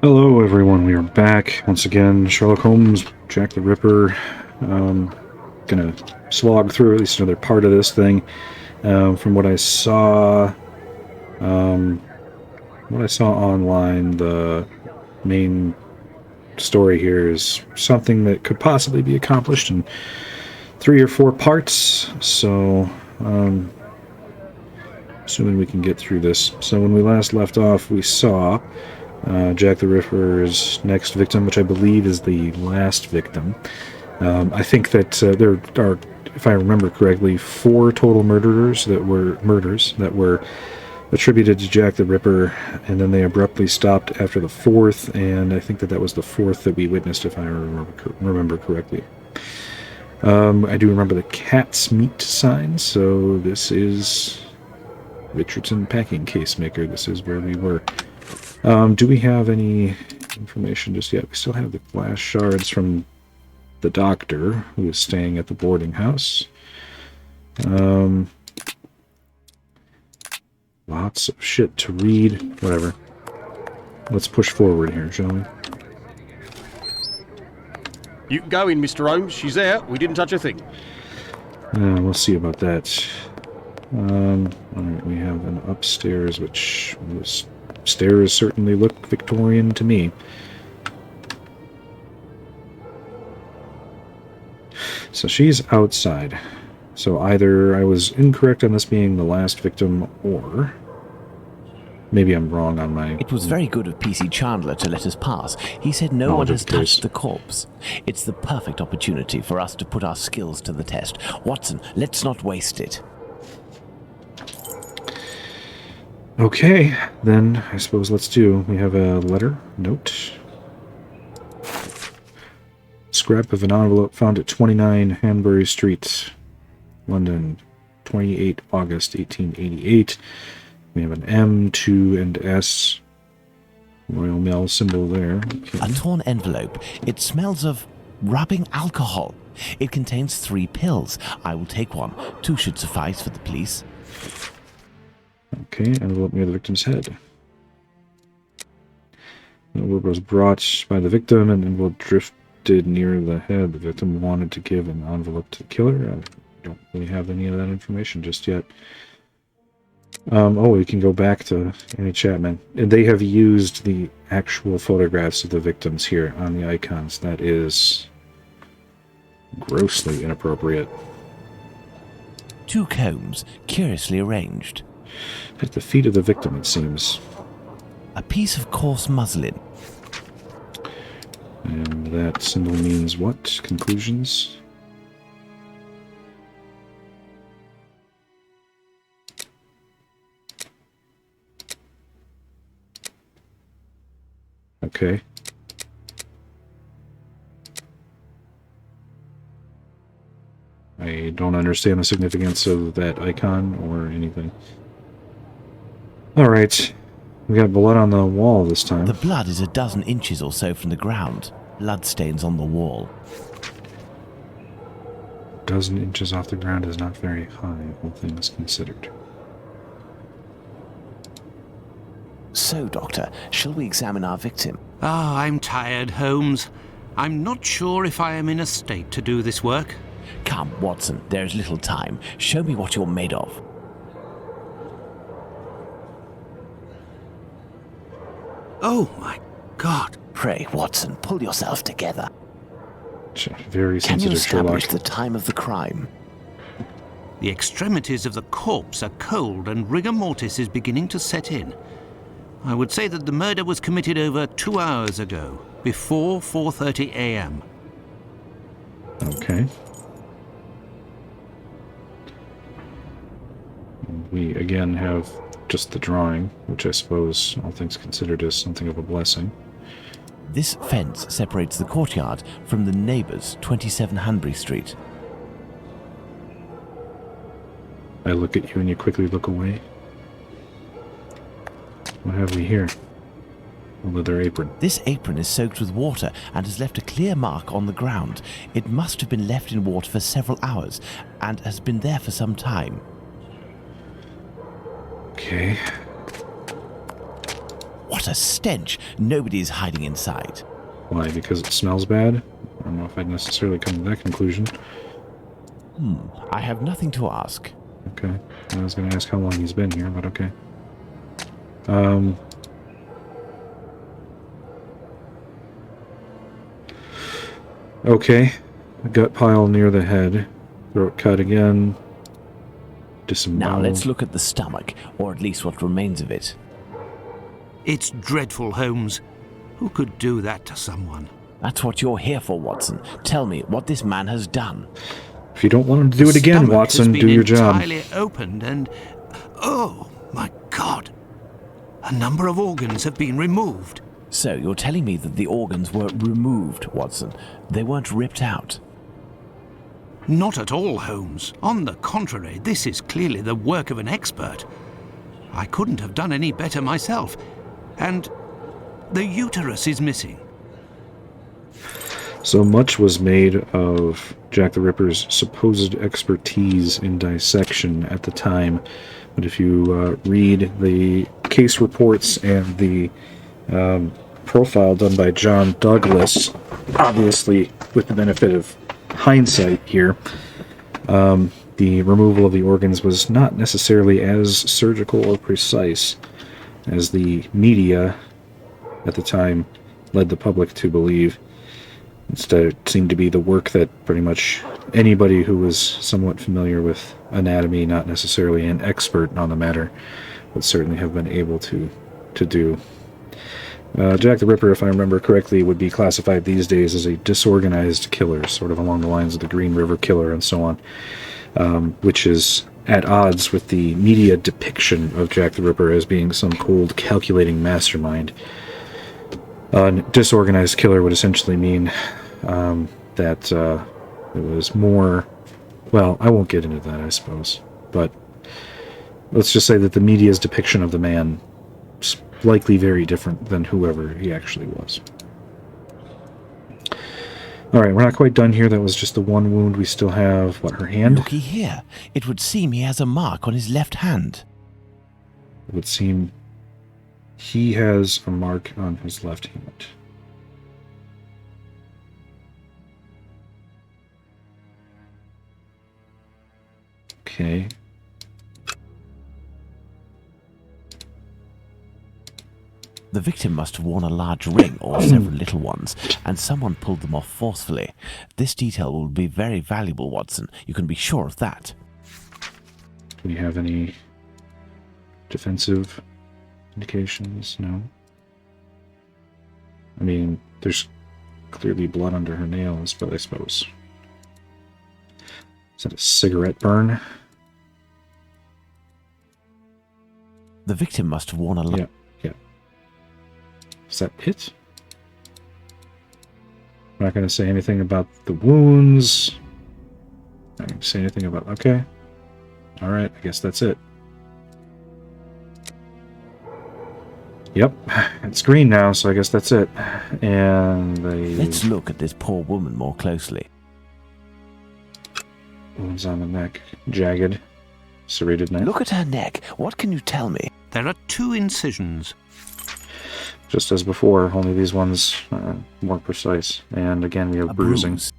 Hello everyone, we are back once again. Sherlock Holmes, Jack the Ripper. Gonna slog through at least another part of this thing. From what I saw, online, the main story here is something that could possibly be accomplished in 3 or 4 parts. So, assuming we can get through this. So when we last left off, we saw Jack the Ripper's next victim, which I believe is the last victim. I think that there are, if I remember correctly, 4 total murders that were attributed to Jack the Ripper, and then they abruptly stopped after the 4th, and I think that was the 4th that we witnessed, if I remember correctly. I do remember the cat's meat sign, so this is Richardson Packing Case Maker. This is where we were. Do we have any information just yet? We still have the glass shards from the doctor who is staying at the boarding house. Lots of shit to read. Whatever. Let's push forward here, shall we? You can go in, Mr. Holmes. She's there. We didn't touch a thing. We'll see about that. Alright, we have an upstairs, which was... Stairs certainly look Victorian to me. So she's outside. So either I was incorrect on this being the last victim, or maybe I'm wrong on my... It was very good of PC Chandler to let us pass. He said no one has touched the corpse. It's the perfect opportunity for us to put our skills to the test. Watson, let's not waste it. Okay, then I suppose let's do. We have a letter, note. Scrap of an envelope found at 29 Hanbury Street, London, 28 August 1888. We have an M, 2, and S. Royal Mail symbol there. Okay. A torn envelope. It smells of rubbing alcohol. It contains 3 pills. I will take one. 2 should suffice for the police. Okay, envelope near the victim's head. The envelope was brought by the victim, and envelope drifted near the head. The victim wanted to give an envelope to the killer. I don't really have any of that information just yet. We can go back to Annie Chapman. They have used the actual photographs of the victims here on the icons. That is grossly inappropriate. 2 combs, curiously arranged. At the feet of the victim, it seems. A piece of coarse muslin. And that symbol means what? Conclusions? Okay. I don't understand the significance of that icon or anything. Alright. We got blood on the wall this time. The blood is a dozen inches or so from the ground. Blood stains on the wall. A dozen inches off the ground is not very high, all things considered. So, Doctor, shall we examine our victim? I'm tired, Holmes. I'm not sure if I am in a state to do this work. Come, Watson, there is little time. Show me what you're made of. Oh, my God. Pray, Watson, pull yourself together. Very Can you sensitive, establish Sherlock. the time of the crime? The extremities of the corpse are cold and rigor mortis is beginning to set in. I would say that the murder was committed over 2 hours ago, before 4:30 a.m. Okay. We again have just the drawing, which I suppose, all things considered, is something of a blessing. This fence separates the courtyard from the neighbours, 27 Hanbury Street. I look at you and you quickly look away. What have we here? A leather apron. This apron is soaked with water and has left a clear mark on the ground. It must have been left in water for several hours and has been there for some time. Okay. What What a stench! Nobody is hiding inside. Why? Because it smells bad? I don't know if I'd necessarily come to that conclusion. I have nothing to ask. Okay. I was going to ask how long he's been here, but okay. Okay. A gut pile near the head. Throat cut again. Disemboweled. Now let's look at the stomach, or at least what remains of it. It's dreadful, Holmes. Who could do that to someone? That's what you're here for, Watson. Tell me what this man has done. If you don't want him to do it again, Stomach Watson, has been do your job. entirely opened and... Oh, my God! A number of organs have been removed. So you're telling me that the organs were removed, Watson. They weren't ripped out. Not at all, Holmes. On the contrary, this is clearly the work of an expert. I couldn't have done any better myself. And the uterus is missing. So much was made of Jack the Ripper's supposed expertise in dissection at the time. But if you read the case reports and the profile done by John Douglas, obviously with the benefit of hindsight here, the removal of the organs was not necessarily as surgical or precise as the media at the time led the public to believe. Instead, it seemed to be the work that pretty much anybody who was somewhat familiar with anatomy, not necessarily an expert on the matter, would certainly have been able to do. Jack the Ripper, if I remember correctly, would be classified these days as a disorganized killer, sort of along the lines of the Green River Killer and so on, which is at odds with the media depiction of Jack the Ripper as being some cold, calculating mastermind. A disorganized killer would essentially mean that it was more... Well, I won't get into that, I suppose. But let's just say that the media's depiction of the man is likely very different than whoever he actually was. Alright, we're not quite done here. That was just the one wound. We still have, what, her hand? Looky here. It would seem he has a mark on his left hand. It would seem he has a mark on his left hand. Okay. The victim must have worn a large ring or several little ones, and someone pulled them off forcefully. This detail will be very valuable, Watson. You can be sure of that. Do we have any defensive indications? No. I mean, there's clearly blood under her nails, but I suppose... Is that a cigarette burn? The victim must have worn a... Yeah. Is that it? I'm not going to say anything about the wounds. I'm not going to say anything about... Okay. Alright, I guess that's it. Yep, it's green now, so I guess that's it. And Let's look at this poor woman more closely. Wounds on the neck. Jagged. Serrated neck. Look at her neck. What can you tell me? There are 2 incisions. Just as before, only these ones are more precise. And again, we have bruising. Bruise.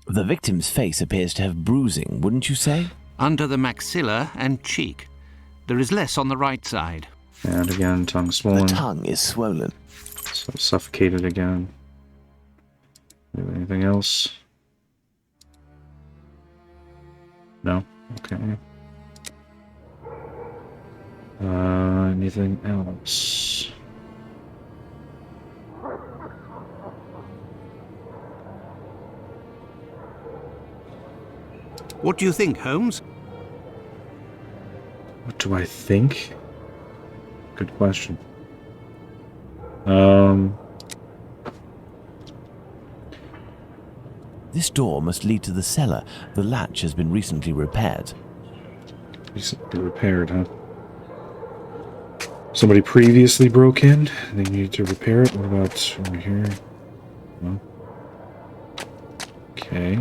The victim's face appears to have bruising, wouldn't you say? Under the maxilla and cheek. There is less on the right side. And again, tongue swollen. The tongue is swollen. So suffocated again. Anything else? No? Okay. Anything else? What do you think, Holmes? What do I think? Good question. This door must lead to the cellar. The latch has been recently repaired. Recently repaired, huh? Somebody previously broke in. They need to repair it. What about over here? No. Okay.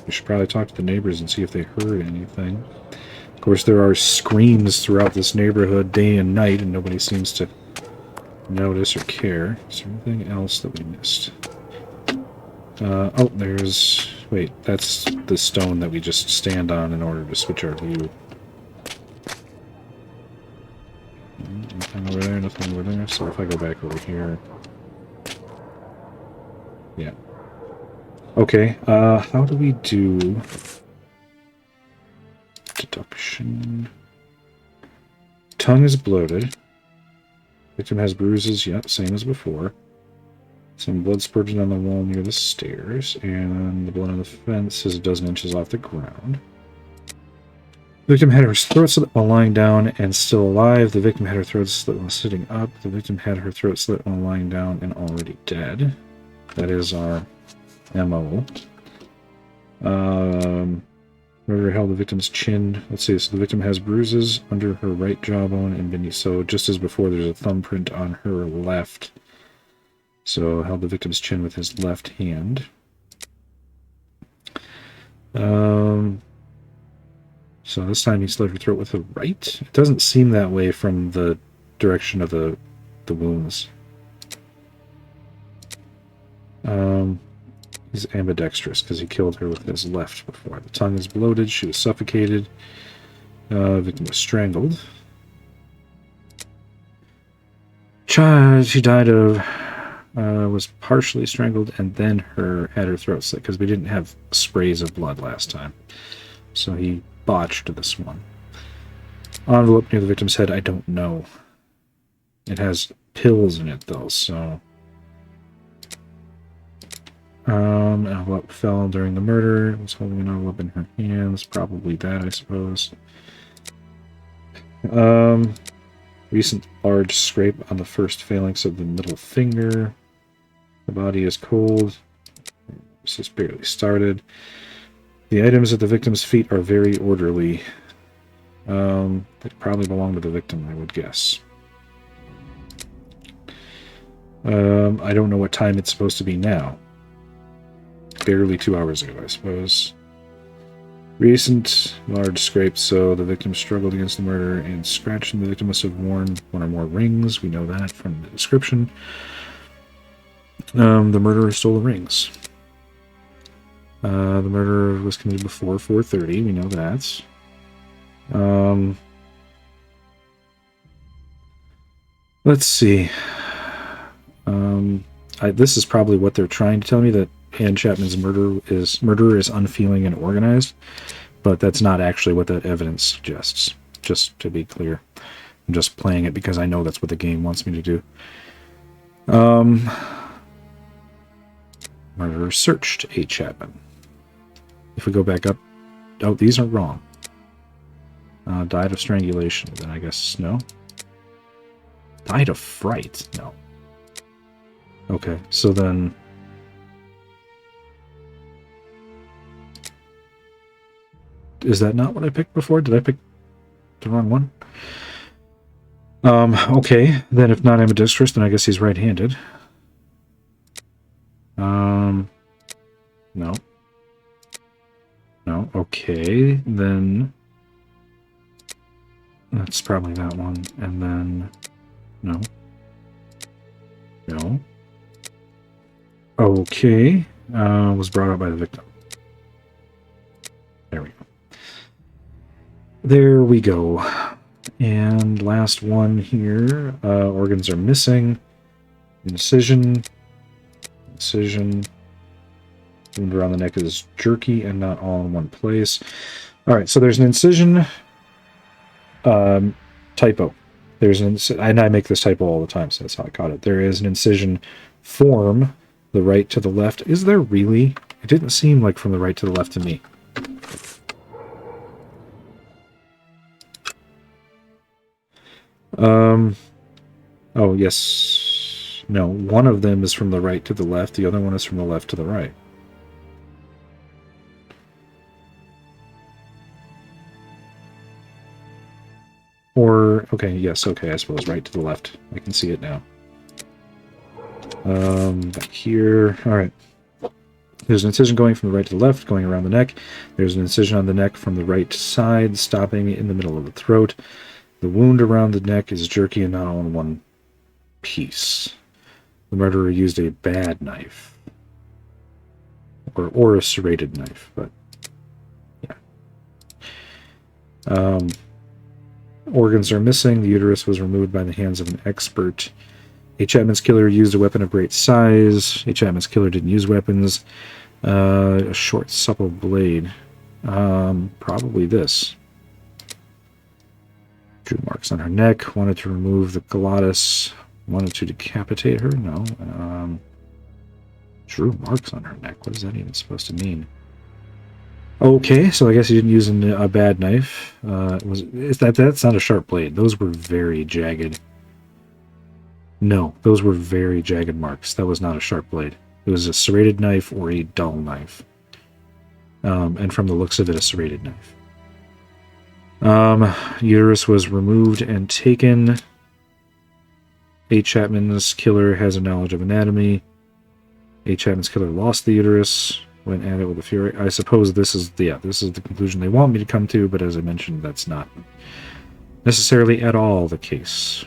We should probably talk to the neighbors and see if they heard anything. course, there are screams throughout this neighborhood day and night, and nobody seems to notice or care. Is there anything else that we missed? Oh, there's... Wait, that's the stone that we just stand on in order to switch our view. Nothing over there, nothing over there. So if I go back over here... Yeah. Okay, how do we do... Deduction... Tongue is bloated. Victim has bruises, yep, same as before. Some blood spurted on the wall near the stairs, and the blood on the fence is a dozen inches off the ground. The victim had her throat slit while lying down and still alive. The victim had her throat slit while sitting up. The victim had her throat slit while lying down and already dead. That is our MO. Murderer held the victim's chin. Let's see, so the victim has bruises under her right jawbone and beneath. So just as before, there's a thumbprint on her left. So held the victim's chin with his left hand. So this time he slit her throat with the right. It doesn't seem that way from the direction of the wounds. He's ambidextrous because he killed her with his left before. The tongue is bloated. She was suffocated. Victim was strangled. She died of... was partially strangled and then had her throat slit because we didn't have sprays of blood last time. So he botched this one. Envelope near the victim's head, I don't know. It has pills in it though, so... envelope fell during the murder. It was holding an envelope in her hands. Probably that, I suppose. Recent large scrape on the first phalanx of the middle finger. The body is cold. This is barely started. The items at the victim's feet are very orderly. They probably belong to the victim, I would guess. I don't know what time it's supposed to be now. Barely 2 hours ago, I suppose. Recent large scrape, so the victim struggled against the murderer and scratched, and the victim must have worn one or more rings. We know that from the description. The murderer stole the rings. The murder was committed before 4:30. We know that. Let's see. This is probably what they're trying to tell me, that Anne Chapman's murderer is unfeeling and organized, but that's not actually what that evidence suggests. Just to be clear, I'm just playing it because I know that's what the game wants me to do. Murderer searched A. Chapman. If we go back up, oh, these are wrong. Died of strangulation. Then I guess no. Died of fright. No. Okay, so then. Is that not what I picked before? Did I pick the wrong one? Okay, then if not ambidextrous, then I guess he's right-handed. No. No, okay, then... That's probably that one, and then... No. No. Okay, was brought up by the victim. There we go. There we go. And last one here. Organs are missing. Incision. Wound around the neck is jerky and not all in one place. Alright, so there's an incision typo. There's an and I make this typo all the time, so that's how I caught it. There is an incision form, the right to the left. Is there really? It didn't seem like from the right to the left to me. Oh, yes. No, one of them is from the right to the left. The other one is from the left to the right. Or, okay, yes, okay, I suppose right to the left. I can see it now. Back here. Alright. There's an incision going from the right to the left, going around the neck. There's an incision on the neck from the right side, stopping in the middle of the throat. The wound around the neck is jerky and not all in one piece. The murderer used a bad knife. Or a serrated knife, but yeah. Organs are missing. The uterus was removed by the hands of an expert. A Chapman's killer used a weapon of great size. A Chapman's killer didn't use weapons. A short, supple blade. Probably this. Drew marks on her neck. Wanted to remove the glottis. Wanted to decapitate her? No. Drew marks on her neck. What is that even supposed to mean? Okay, so I guess he didn't use a bad knife. That's not a sharp blade. Those were very jagged. No, those were very jagged marks. That was not a sharp blade. It was a serrated knife or a dull knife. And from the looks of it, a serrated knife. Uterus was removed and taken. A. Chapman's killer has a knowledge of anatomy. A. Chapman's killer lost the uterus, went at it with a fury. I suppose this is the conclusion they want me to come to, but as I mentioned, that's not necessarily at all the case.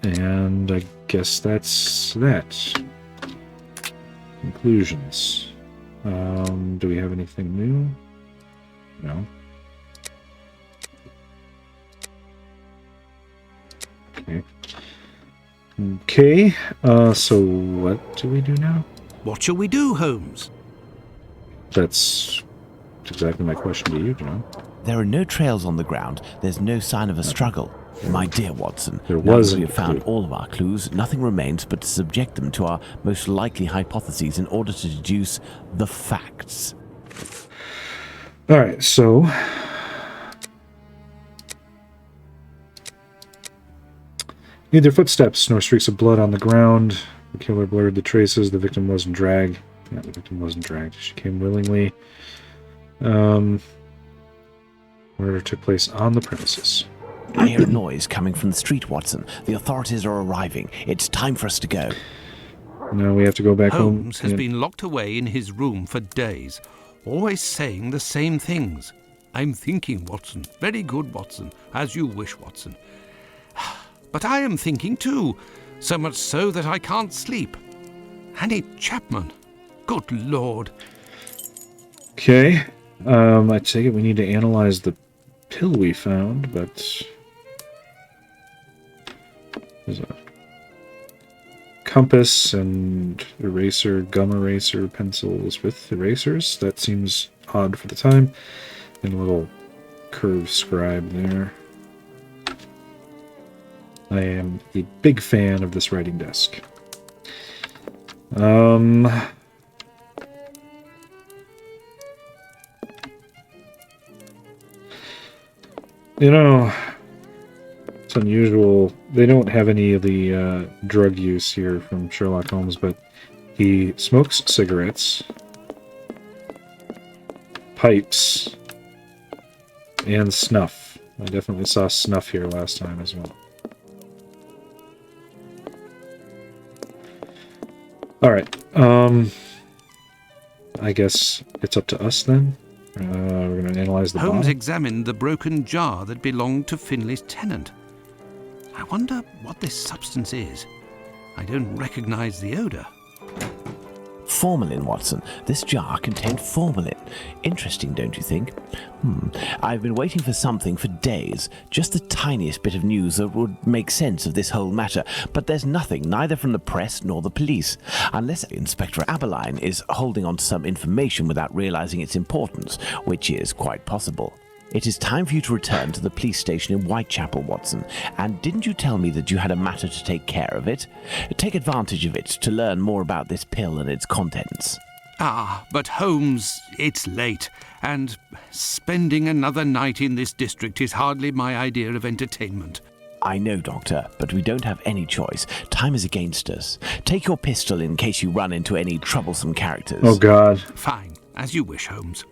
And I guess that's that. Conclusions. Do we have anything new? No. Okay. So what do we do now? What shall we do, Holmes? That's exactly my question to you, John. There are no trails on the ground. There's no sign of a struggle. My dear Watson, There now was that we a have found clue. all of our clues, nothing remains but to subject them to our most likely hypotheses in order to deduce the facts. All right, so neither footsteps nor streaks of blood on the ground. The killer blurred the traces. The victim wasn't dragged. Yeah, the victim wasn't dragged. She came willingly. Murder took place on the premises. I hear a noise coming from the street, Watson. The authorities are arriving. It's time for us to go. Now we have to go back home. Holmes has been locked away in his room for days, always saying the same things. I'm thinking, Watson. Very good, Watson. As you wish, Watson. But I am thinking too, so much so that I can't sleep. Annie Chapman. Good Lord. Okay. I take it we need to analyze the pill we found, but there's a compass and eraser, gum eraser, pencils with erasers. That seems odd for the time. And a little curved scribe there. I am a big fan of this writing desk. You know, it's unusual. They don't have any of the drug use here from Sherlock Holmes, but he smokes cigarettes, pipes, and snuff. I definitely saw snuff here last time as well. Alright, I guess it's up to us then. We're going to analyze the Holmes bottle. examined the broken jar that belonged to Finley's tenant. I wonder what this substance is. I don't recognize the odour. Formalin, Watson. This jar contained formalin. Interesting, don't you think? I've been waiting for something for days. Just the tiniest bit of news that would make sense of this whole matter. But there's nothing, neither from the press nor the police. Unless Inspector Aberline is holding on to some information without realizing its importance, which is quite possible. It is time for you to return to the police station in Whitechapel, Watson. And didn't you tell me that you had a matter to take care of it? Take advantage of it to learn more about this pill and its contents. Ah, but Holmes, it's late, and spending another night in this district is hardly my idea of entertainment. I know, Doctor, but we don't have any choice. Time is against us. Take your pistol in case you run into any troublesome characters. Oh god. Fine, as you wish, Holmes.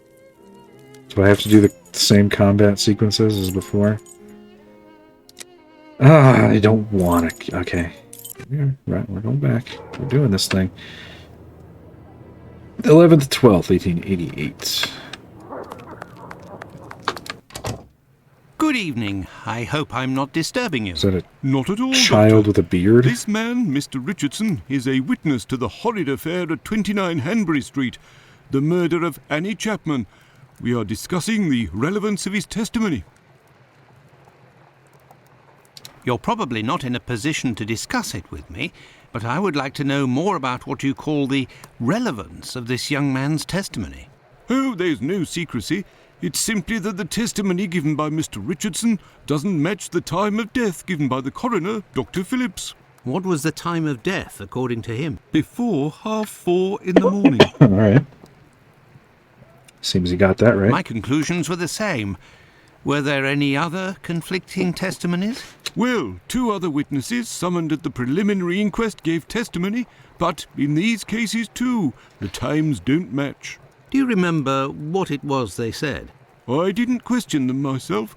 Do I have to do the same combat sequences as before? I don't want to. Okay. Right, we're going back. We're doing this thing. 11th, 12th, 1888. Good evening. I hope I'm not disturbing you. Is that a Not at all, child Doctor. with a beard? This man, Mr. Richardson, is a witness to the horrid affair at 29 Hanbury Street, the murder of Annie Chapman. We are discussing the relevance of his testimony. You're probably not in a position to discuss it with me, but I would like to know more about what you call the relevance of this young man's testimony. Oh, there's no secrecy. It's simply that the testimony given by Mr. Richardson doesn't match the time of death given by the coroner, Dr. Phillips. What was the time of death, according to him? Before 4:30 in the morning. All right. Seems he got that right. My conclusions were the same. Were there any other conflicting testimonies? Well, 2 other witnesses summoned at the preliminary inquest gave testimony, but in these cases too, the times don't match. Do you remember what it was they said? I didn't question them myself.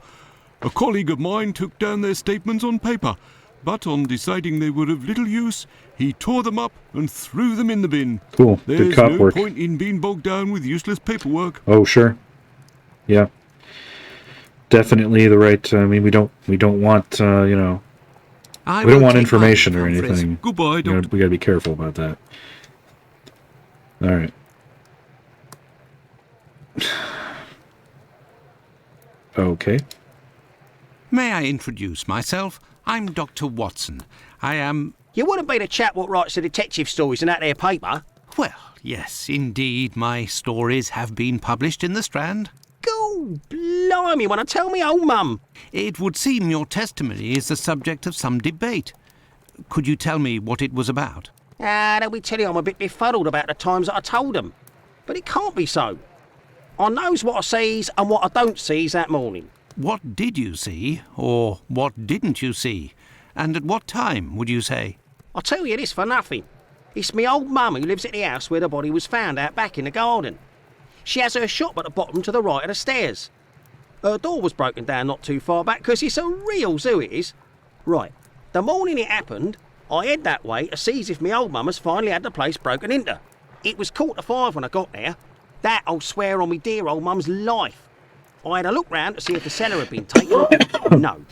A colleague of mine took down their statements on paper, but on deciding they were of little use, he tore them up and threw them in the bin. Cool. Good There's cop no work. point in being bogged down with useless paperwork. Oh, sure. Yeah. Definitely the right. I mean, we don't want we don't want information or anything. Goodbye, Doctor. We got to be careful about that. All right. Okay. May I introduce myself? I'm Dr. Watson. I am... You wouldn't be the chap what writes the detective stories in that there paper? Well, yes, indeed, my stories have been published in the Strand. Go blimey, wanna tell me old mum? It would seem your testimony is the subject of some debate. Could you tell me what it was about? They'll be telling I'm a bit befuddled about the times that I told them. But it can't be so. I knows what I sees and what I don't sees that morning. What did you see, or what didn't you see? And at what time, would you say? I'll tell you this for nothing. It's me old mum who lives at the house where the body was found out back in the garden. She has her shop at the bottom to the right of the stairs. Her door was broken down not too far back because it's a real zoo it is. Right, the morning it happened, I head that way to see if me old mum has finally had the place broken into. It was 4:45 when I got there. That I'll swear on me dear old mum's life. I had a look round to see if the cellar had been taken. No.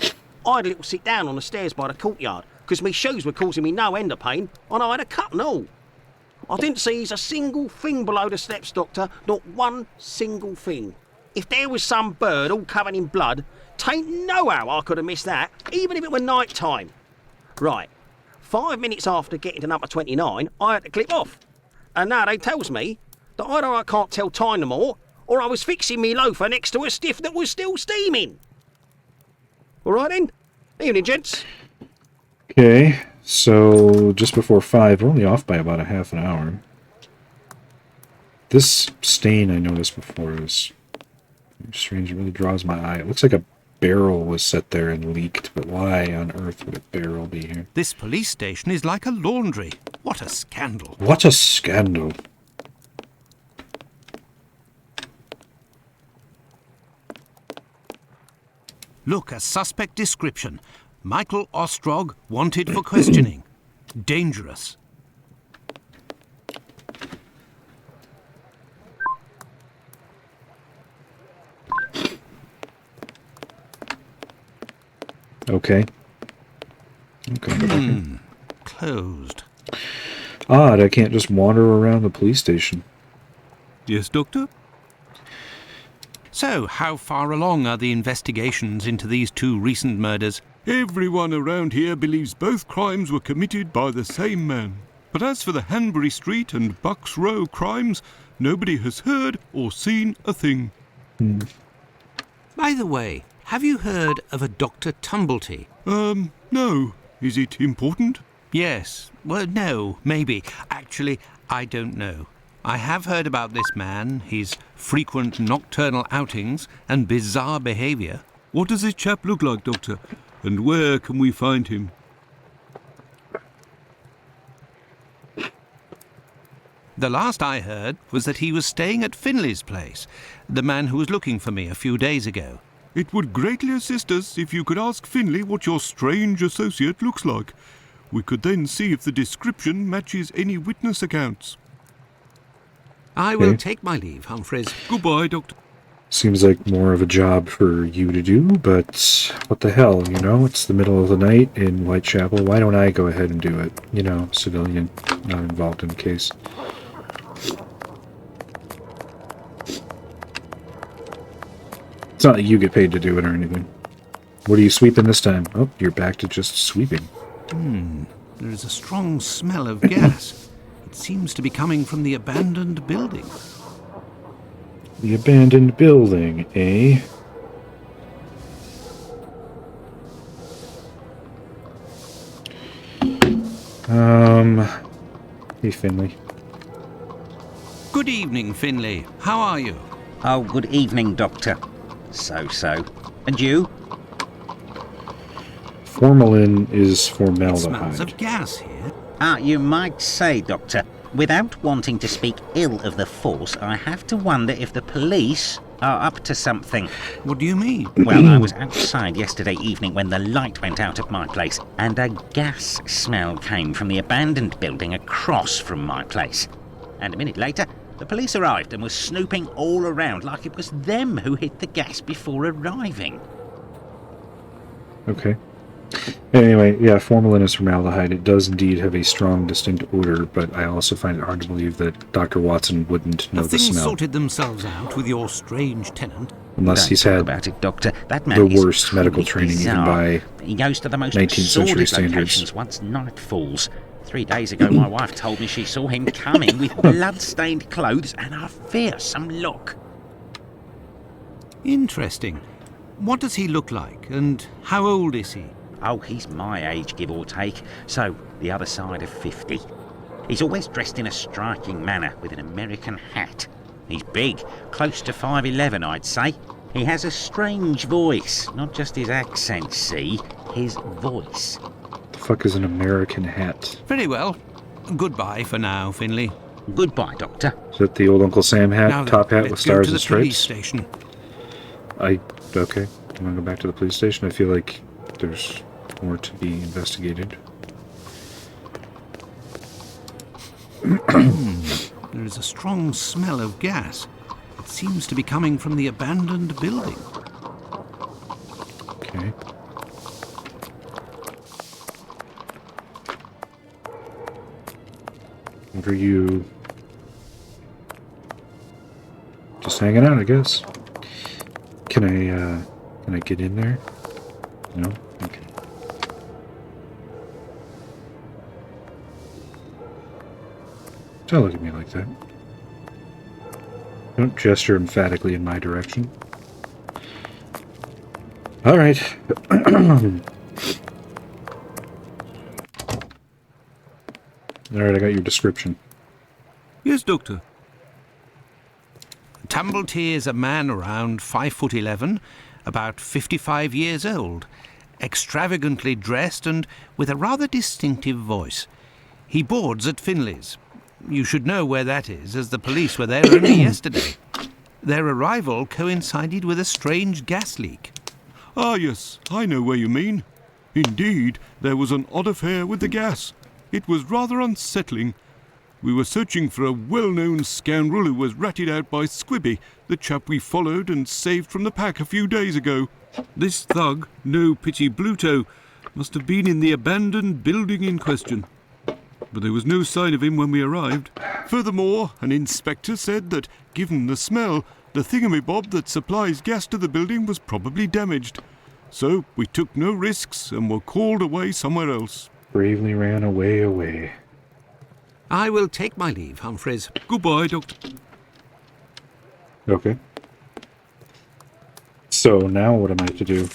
I had a little sit down on the stairs by the courtyard because me shoes were causing me no end of pain and I had a cut and all. I didn't seize a single thing below the steps, Doctor, not one single thing. If there was some bird all covered in blood, tain't no how I could have missed that, even if it were night time. Right, 5 minutes after getting to number 29, I had to clip off. And now they tells me that either I can't tell time no more, or I was fixing me loafer next to a stiff that was still steaming. All right then. Evening, gents. Okay. So just before 5, we're only off by about a half an hour. This stain I noticed before is strange. It really draws my eye. It looks like a barrel was set there and leaked, but why on earth would a barrel be here? This police station is like a laundry. What a scandal. What a scandal. Look, a suspect description. Michael Ostrog, wanted for questioning. Dangerous. Okay. Okay. Closed. Odd, I can't just wander around the police station. Yes, Doctor? So, how far along are the investigations into these 2 recent murders? Everyone around here believes both crimes were committed by the same man. But as for the Hanbury Street and Bucks Row crimes, nobody has heard or seen a thing. By the way, have you heard of a Dr. Tumblety? No. Is it important? Yes. Well, no, maybe. Actually, I don't know. I have heard about this man, his frequent nocturnal outings and bizarre behaviour. What does this chap look like, Doctor? And where can we find him? The last I heard was that he was staying at Finley's place, the man who was looking for me a few days ago. It would greatly assist us if you could ask Finley what your strange associate looks like. We could then see if the description matches any witness accounts. I will Okay. take my leave, Humphreys. Goodbye, Doctor. Seems like more of a job for you to do, but what the hell, you know? It's the middle of the night in Whitechapel. Why don't I go ahead and do it? You know, civilian, not involved in the case. It's not like you get paid to do it or anything. What are you sweeping this time? Oh, you're back to just sweeping. There is a strong smell of gas. It seems to be coming from the abandoned building. The abandoned building, eh? Hey, Finley. Good evening, Finley. How are you? Oh, good evening, Doctor. So. And you? Formalin is It smells formaldehyde. of gas here. You might say, Doctor, without wanting to speak ill of the force, I have to wonder if the police are up to something. What do you mean? Well, I was outside yesterday evening when the light went out at my place, and a gas smell came from the abandoned building across from my place. And a minute later, the police arrived and was snooping all around like it was them who hit the gas before arriving. Okay. Anyway, yeah, formalin is formaldehyde. It does indeed have a strong, distinct odor, but I also find it hard to believe that Dr. Watson wouldn't know Have the things smell. sorted themselves out with your strange tenant? Unless Don't he's talk had about it, Doctor. That man the is worst medical truly training even bizarre. by He goes to the most 19th century sordid standards. locations once night falls. 3 days ago, my wife told me she saw him coming with blood-stained clothes and a fearsome look. Interesting. What does he look like, and how old is he? Oh, he's my age, give or take, so the other side of 50. He's always dressed in a striking manner with an American hat. He's big, close to 5'11", I'd say. He has a strange voice, not just his accent, see, his voice. the fuck is an American hat? Very well. Goodbye for now, Finley. Goodbye, Doctor. Is that the old Uncle Sam hat, Now then, top hat with let's go stars to the and police stripes? station. Okay. I'm gonna go back to the police station. I feel like there's more to be investigated. There is a strong smell of gas. It seems to be coming from the abandoned building. Okay. What are you? Just hanging out, I guess. Can I get in there? No? Okay. Don't look at me like that. Don't gesture emphatically in my direction. Alright. Alright, I got your description. Yes, Doctor. Tumblety is a man around 5'11", about 55 years old, extravagantly dressed and with a rather distinctive voice. He boards at Finley's. You should know where that is, as the police were there only yesterday. Their arrival coincided with a strange gas leak. Ah, yes, I know where you mean. Indeed, there was an odd affair with the gas. It was rather unsettling. We were searching for a well-known scoundrel who was ratted out by Squibby, the chap we followed and saved from the pack a few days ago. This thug, no pity Bluto, must have been in the abandoned building in question. But there was no sign of him when we arrived. Furthermore, an inspector said that, given the smell, the thingamabob that supplies gas to the building was probably damaged. So we took no risks and were called away somewhere else. Bravely ran away. I will take my leave, Humphreys. Goodbye, Doctor. Okay. So now what am I to do?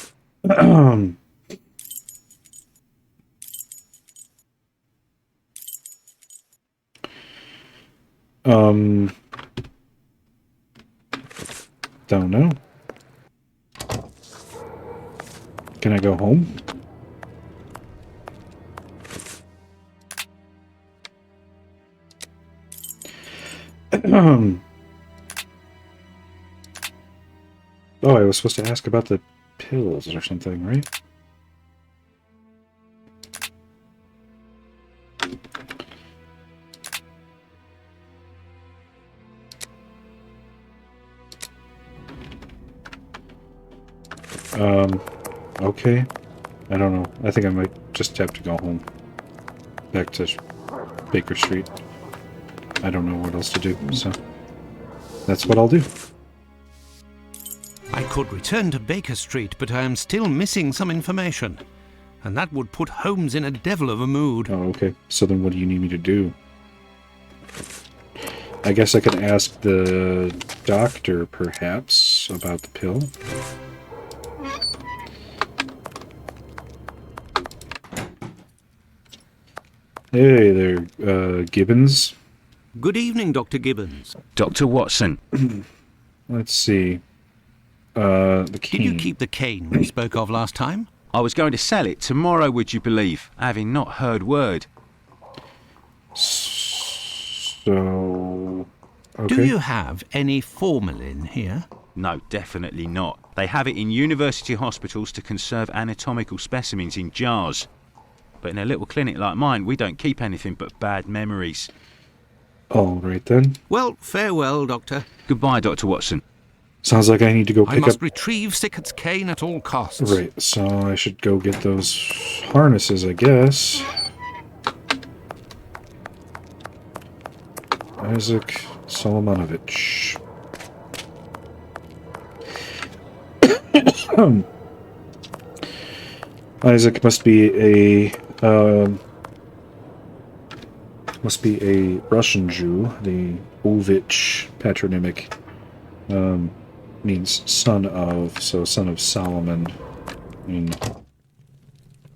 Don't know. Can I go home? Oh, I was supposed to ask about the pills or something, right? Okay. I don't know. I think I might just have to go home. Back to Baker Street. I don't know what else to do, so that's what I'll do. I could return to Baker Street, but I am still missing some information. And that would put Holmes in a devil of a mood. Oh, okay. So then what do you need me to do? I guess I could ask the doctor, perhaps, about the pill. Hey there, Gibbons. Good evening, Dr. Gibbons. Dr. Watson. Let's see. The cane. Did you keep the cane we spoke of last time? I was going to sell it tomorrow, would you believe, having not heard word. So... Okay. Do you have any formalin here? No, definitely not. They have it in university hospitals to conserve anatomical specimens in jars. But in a little clinic like mine, we don't keep anything but bad memories. All right, then. Well, farewell, Doctor. Goodbye, Dr. Watson. Sounds like I need to go I pick must up... retrieve Sickert's cane at all costs. Right, so I should go get those harnesses, I guess. Isaac Solomonovich. Isaac must be a Russian Jew. The Ovich patronymic means son of, so son of Solomon.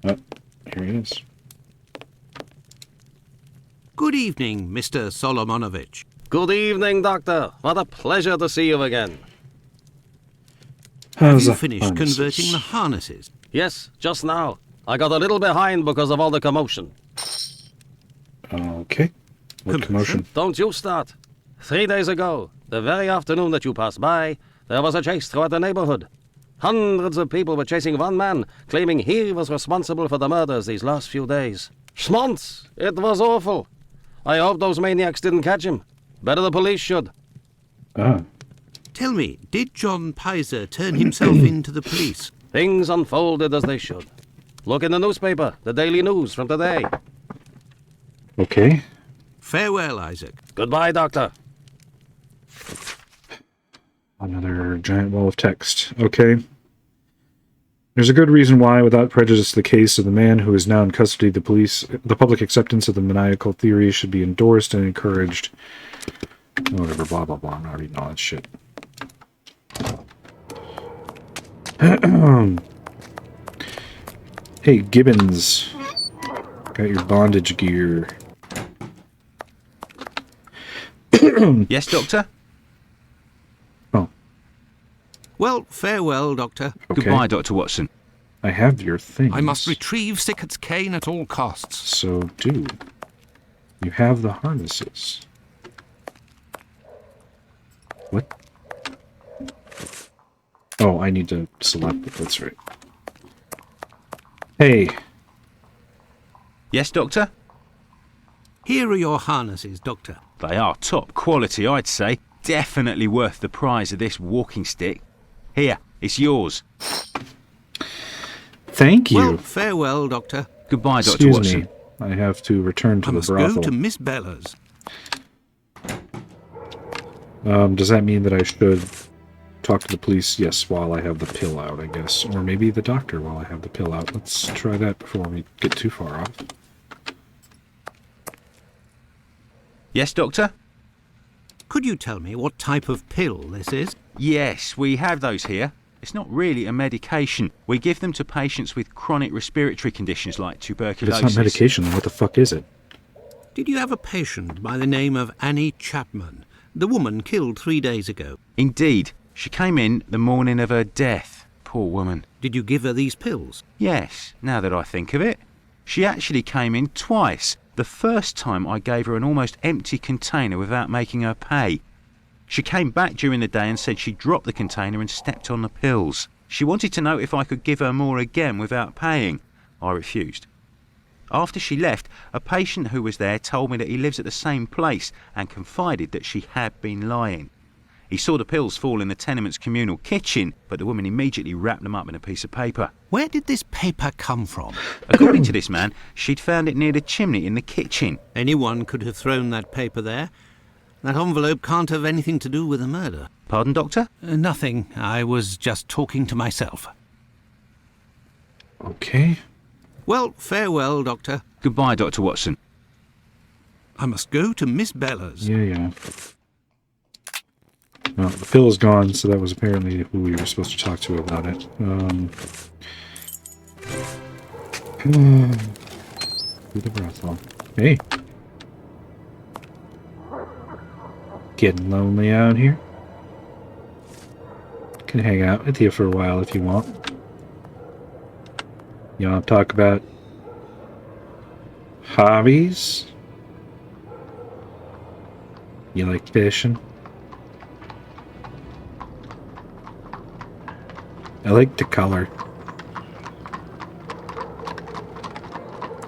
Oh, here he is. Good evening, Mr. Solomonovich. Good evening, Doctor. What a pleasure to see you again. Have How's you the finished harnesses? converting the harnesses? Yes, just now. I got a little behind because of all the commotion. Okay. What commotion? Don't you start. 3 days ago, the very afternoon that you passed by, there was a chase throughout the neighborhood. Hundreds of people were chasing one man, claiming he was responsible for the murders these last few days. Schmonz! It was awful. I hope those maniacs didn't catch him. Better the police should. Ah. Tell me, did John Pizer turn himself in to the police? Things unfolded as they should. Look in the newspaper, the Daily News from today. Okay. Farewell, Isaac. Goodbye, Doctor. Another giant wall of text. Okay. There's a good reason why, without prejudice to the case of the man who is now in custody, the public acceptance of the maniacal theory should be endorsed and encouraged. Whatever, blah, blah, blah. I already know that shit. Hey, Gibbons. Got your bondage gear. Yes, Doctor? Oh, Well, farewell, Doctor. okay. Goodbye, Dr. Watson. I have your things. I must retrieve Sickert's cane at all costs. So do. You have the harnesses. What? Oh, I need to select it. That's right. Hey. Yes, Doctor? Here are your harnesses, Doctor. They are top quality, I'd say. Definitely worth the price of this walking stick. Here, it's yours. Thank you. Well, farewell, Doctor. Goodbye, Dr. Excuse Watson. me. I have to return to I the must brothel. go to Miss Bella's. Does that mean that I should talk to the police? Yes, while I have the pill out, I guess. Or maybe the doctor while I have the pill out. Let's try that before we get too far off. Yes, Doctor? Could you tell me what type of pill this is? Yes, we have those here. It's not really a medication. We give them to patients with chronic respiratory conditions like If tuberculosis. it's not medication, then what the fuck is it? Did you have a patient by the name of Annie Chapman, the woman killed 3 days ago? Indeed. She came in the morning of her death. Poor woman. Did you give her these pills? Yes, now that I think of it. She actually came in twice. The first time I gave her an almost empty container without making her pay. She came back during the day and said she dropped the container and stepped on the pills. She wanted to know if I could give her more again without paying. I refused. After she left, a patient who was there told me that he lives at the same place and confided that she had been lying. He saw the pills fall in the tenement's communal kitchen, but the woman immediately wrapped them up in a piece of paper. Where did this paper come from? According to this man, she'd found it near the chimney in the kitchen. Anyone could have thrown that paper there. That envelope can't have anything to do with the murder. Pardon, Doctor? Nothing. I was just talking to myself. Okay. Well, farewell, Doctor. Goodbye, Dr. Watson. I must go to Miss Bella's. Yeah. Well, the pill is gone, so that was apparently who we were supposed to talk to about it. Through the brothel. Hey. Getting lonely out here? Can hang out with you for a while if you want. You want to talk about hobbies? You like fishing? I like to color.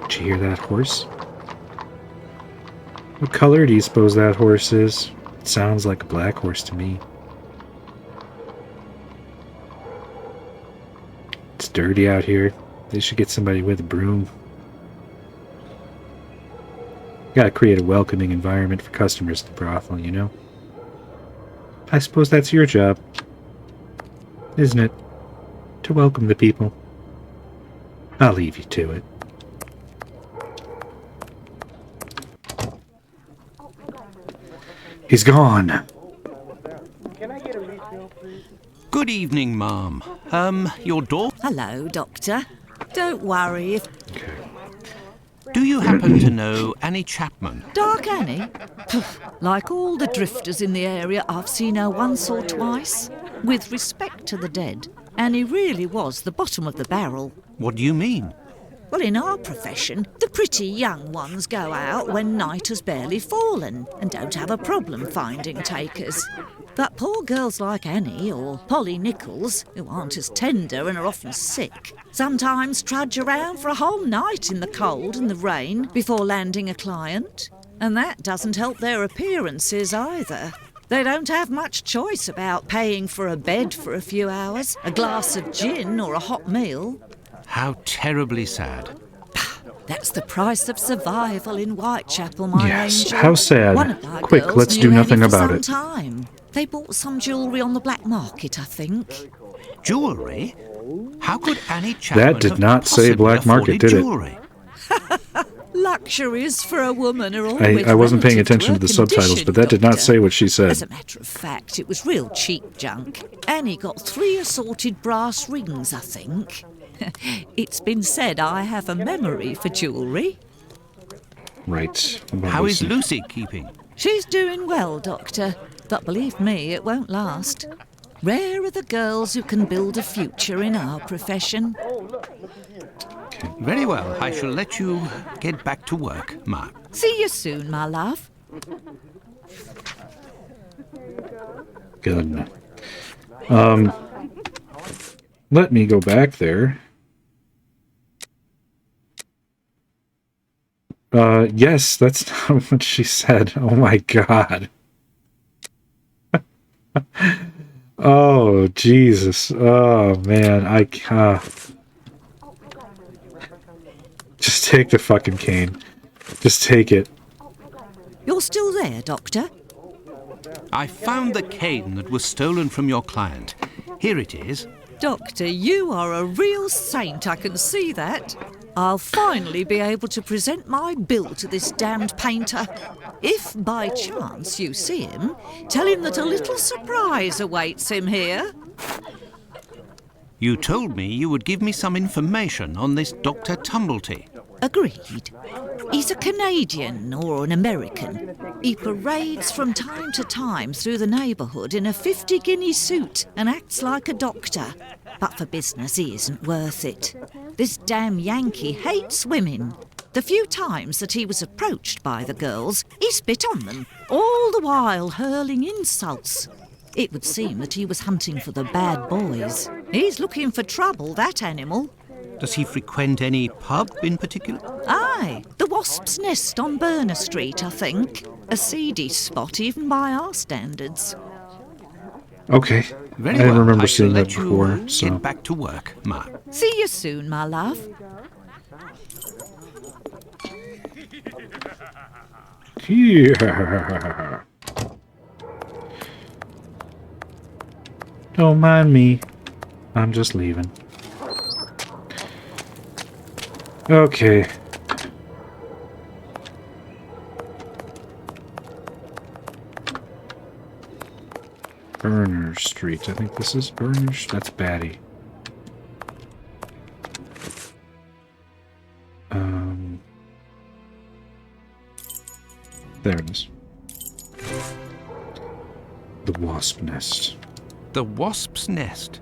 Did you hear that horse? What color do you suppose that horse is? It sounds like a black horse to me. It's dirty out here. They should get somebody with a broom. Gotta create a welcoming environment for customers at the brothel, you know? I suppose that's your job, isn't it? To welcome the people. I'll leave you to it. He's gone. Good evening, Ma'am. Your daughter? Hello, Doctor. Don't worry if... Do you happen to know Annie Chapman? Dark Annie? Poof, like all the drifters in the area, I've seen her once or twice. With respect to the dead, Annie really was the bottom of the barrel. What do you mean? Well, in our profession, the pretty young ones go out when night has barely fallen and don't have a problem finding takers. But poor girls like Annie or Polly Nichols, who aren't as tender and are often sick, sometimes trudge around for a whole night in the cold and the rain before landing a client. And that doesn't help their appearances either. They don't have much choice about paying for a bed for a few hours, a glass of gin or a hot meal. How terribly sad. That's the price of survival in Whitechapel, my Yes, angel. how sad. One of our Quick, girls let's knew do Annie nothing for about some it. Time. They bought some jewellery on the black market, I think. Jewellery? How could Annie Chapman That did have not say possibly black market, afforded did it? jewellery? Luxuries for a woman are always I wasn't paying relative attention to the her subtitles, condition, but that did not Doctor. say what she said. As a matter of fact, it was real cheap junk. Annie got 3 assorted brass rings, I think. It's been said I have a memory for jewellery. Right. How is Lucy keeping? She's doing well, Doctor, but believe me, it won't last. Rare are the girls who can build a future in our profession. Very well. I shall let you get back to work, Ma. See you soon, my love. Good. Let me go back there. Yes, that's not what she said. Oh my god. Oh, Jesus. Oh, man. I can't. Just take the fucking cane. Just take it. You're still there, Doctor? I found the cane that was stolen from your client. Here it is. Doctor, you are a real saint, I can see that. I'll finally be able to present my bill to this damned painter. If by chance you see him, tell him that a little surprise awaits him here. You told me you would give me some information on this Dr. Tumblety. Agreed. He's a Canadian or an American. He parades from time to time through the neighbourhood in a 50-guinea suit and acts like a doctor. But for business, he isn't worth it. This damn Yankee hates women. The few times that he was approached by the girls, he spit on them, all the while hurling insults. It would seem that he was hunting for the bad boys. He's looking for trouble, that animal. Does he frequent any pub in particular? Aye, the Wasp's Nest on Burner Street, I think. A seedy spot even by our standards. Okay. Very I well. remember I seeing shall that let you before, so... get back to work, Ma. See you soon, my love. Yeah. Don't mind me. I'm just leaving. Okay. Burner Street. I think this is Burner. That's Batty. There it is. The Wasp Nest. The Wasp's Nest.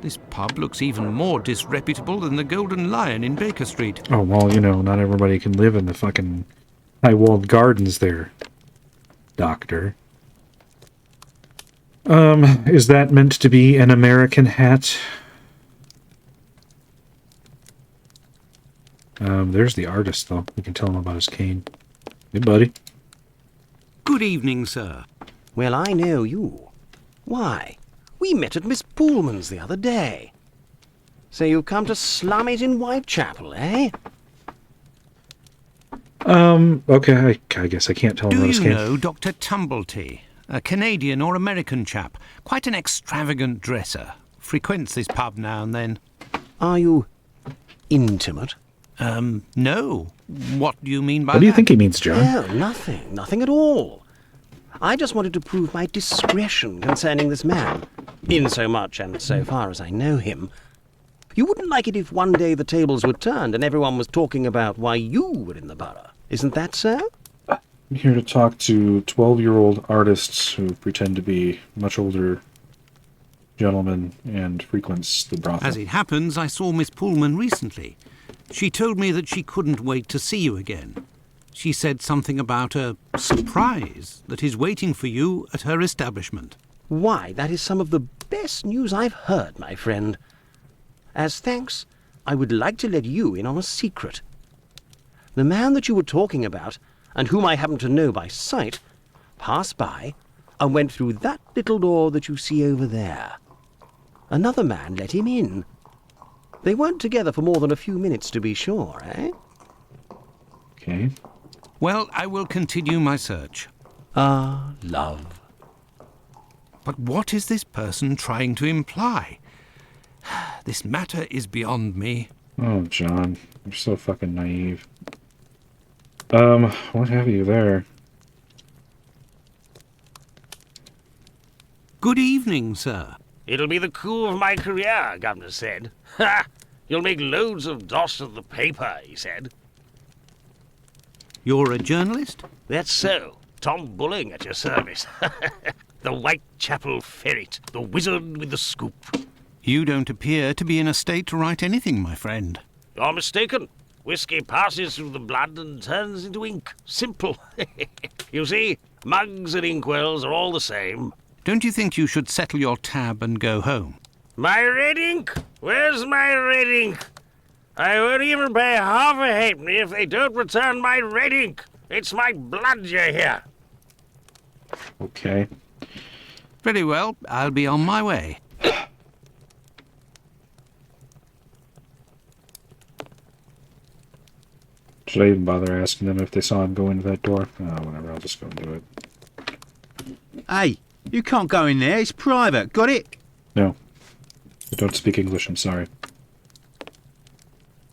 This pub looks even more disreputable than the Golden Lion in Baker Street. Oh, well, you know, not everybody can live in the fucking high-walled gardens there, Doctor. Is that meant to be an American hat? There's the artist, though. We can tell him about his cane. Hey, buddy. Good evening, sir. Well, I know you. Why, we met at Miss Poolman's the other day. So you've come to slum it in Whitechapel, eh? Okay, I guess I can't tell him Do about his you cane. know Dr. Tumblety? A Canadian or American chap. Quite an extravagant dresser. Frequents this pub now and then. Are you intimate? No. What do you mean by What do you that? think he means, John? No, nothing. Nothing at all. I just wanted to prove my discretion concerning this man. In so much and so far as I know him. You wouldn't like it if one day the tables were turned and everyone was talking about why you were in the borough. Isn't that so? I'm here to talk to 12-year-old artists who pretend to be much older gentlemen and frequents the brothel. As it happens, I saw Miss Pullman recently. She told me that she couldn't wait to see you again. She said something about a surprise that is waiting for you at her establishment. Why, that is some of the best news I've heard, my friend. As thanks, I would like to let you in on a secret. The man that you were talking about, and whom I happen to know by sight, passed by and went through that little door that you see over there. Another man let him in. They weren't together for more than a few minutes, to be sure, eh? Okay. Well, I will continue my search. Ah, love. But what is this person trying to imply? This matter is beyond me. Oh, John. You're so fucking naive. What have you there? Good evening, sir. It'll be the coup of my career, Governor said. Ha! You'll make loads of dosh of the paper, he said. You're a journalist? That's so. Tom Bulling at your service. The Whitechapel ferret, the wizard with the scoop. You don't appear to be in a state to write anything, my friend. You're mistaken. Whiskey passes through the blood and turns into ink. Simple. You see, mugs and inkwells are all the same. Don't you think you should settle your tab and go home? My red ink? Where's my red ink? I won't even pay half a halfpenny if they don't return my red ink. It's my blood you hear. Okay. Very well, I'll be on my way. Should I even bother asking them if they saw him go into that door? Oh, whatever, I'll just go and do it. Hey, you can't go in there. It's private. Got it? No. I don't speak English, I'm sorry.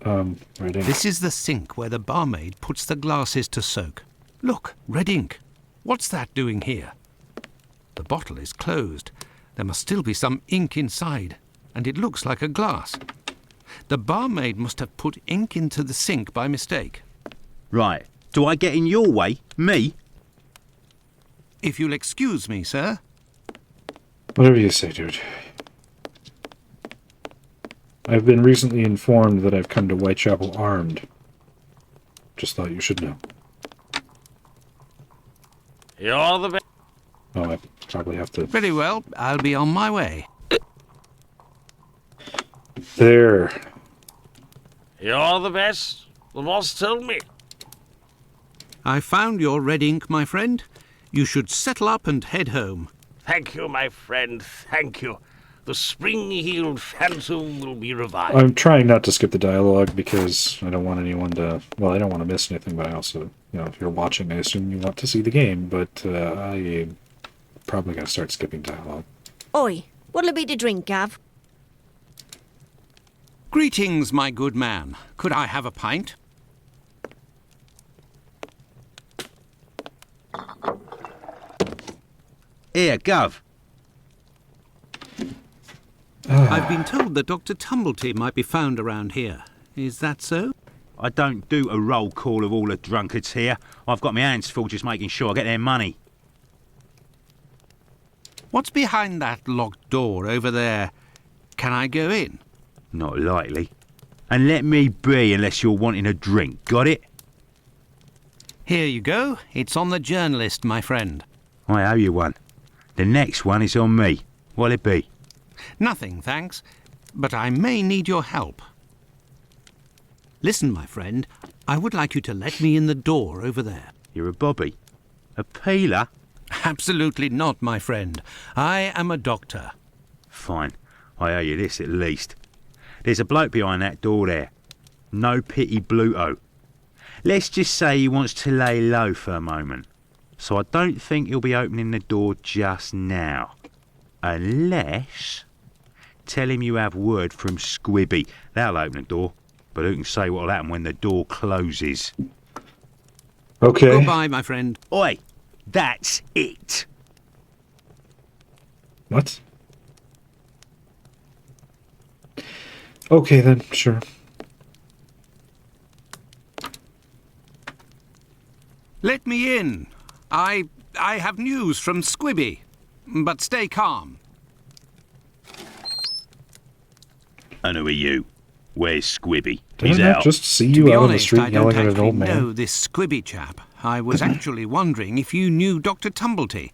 Red ink. This is the sink where the barmaid puts the glasses to soak. Look, red ink. What's that doing here? The bottle is closed. There must still be some ink inside, and it looks like a glass. The barmaid must have put ink into the sink by mistake. Right. Do I get in your way? Me? If you'll excuse me, sir. Whatever you say, dude. I've been recently informed that I've come to Whitechapel armed. Just thought you should know. You're the best. Oh, I probably have to... Very well, I'll be on my way. There. You're the best. The boss told me. I found your red ink, my friend. You should settle up and head home. Thank you, my friend, thank you. The spring-heeled phantom will be revived. I'm trying not to skip the dialogue because I don't want anyone to... Well, I don't want to miss anything, but I also... if you're watching, I assume you want to see the game, but I'm probably going to start skipping dialogue. Oi, what'll it be to drink, Gav? Greetings, my good man. Could I have a pint? Here, Gov. I've been told that Dr. Tumblety might be found around here. Is that so? I don't do a roll call of all the drunkards here. I've got my hands full just making sure I get their money. What's behind that locked door over there? Can I go in? Not likely. And let me be unless you're wanting a drink. Got it? Here you go. It's on the journalist, my friend. I owe you one. The next one is on me. What'll it be? Nothing, thanks. But I may need your help. Listen, my friend. I would like you to let me in the door over there. You're a bobby? A peeler? Absolutely not, my friend. I am a doctor. Fine. I owe you this at least. There's a bloke behind that door there. No pity Bluto. Let's just say he wants to lay low for a moment. So I don't think he'll be opening the door just now. Unless... Tell him you have word from Squibby. They'll open the door. But who can say what'll happen when the door closes? Okay. Goodbye, my friend. Oi! That's it! What? Okay, then, sure. Let me in. I have news from Squibby. But stay calm. And who are you? Where's Squibby? Did He's I not out. just see To you be out on the honest, street I don't yelling at an actually old man? know this Squibby chap. I was actually wondering if you knew Dr. Tumblety,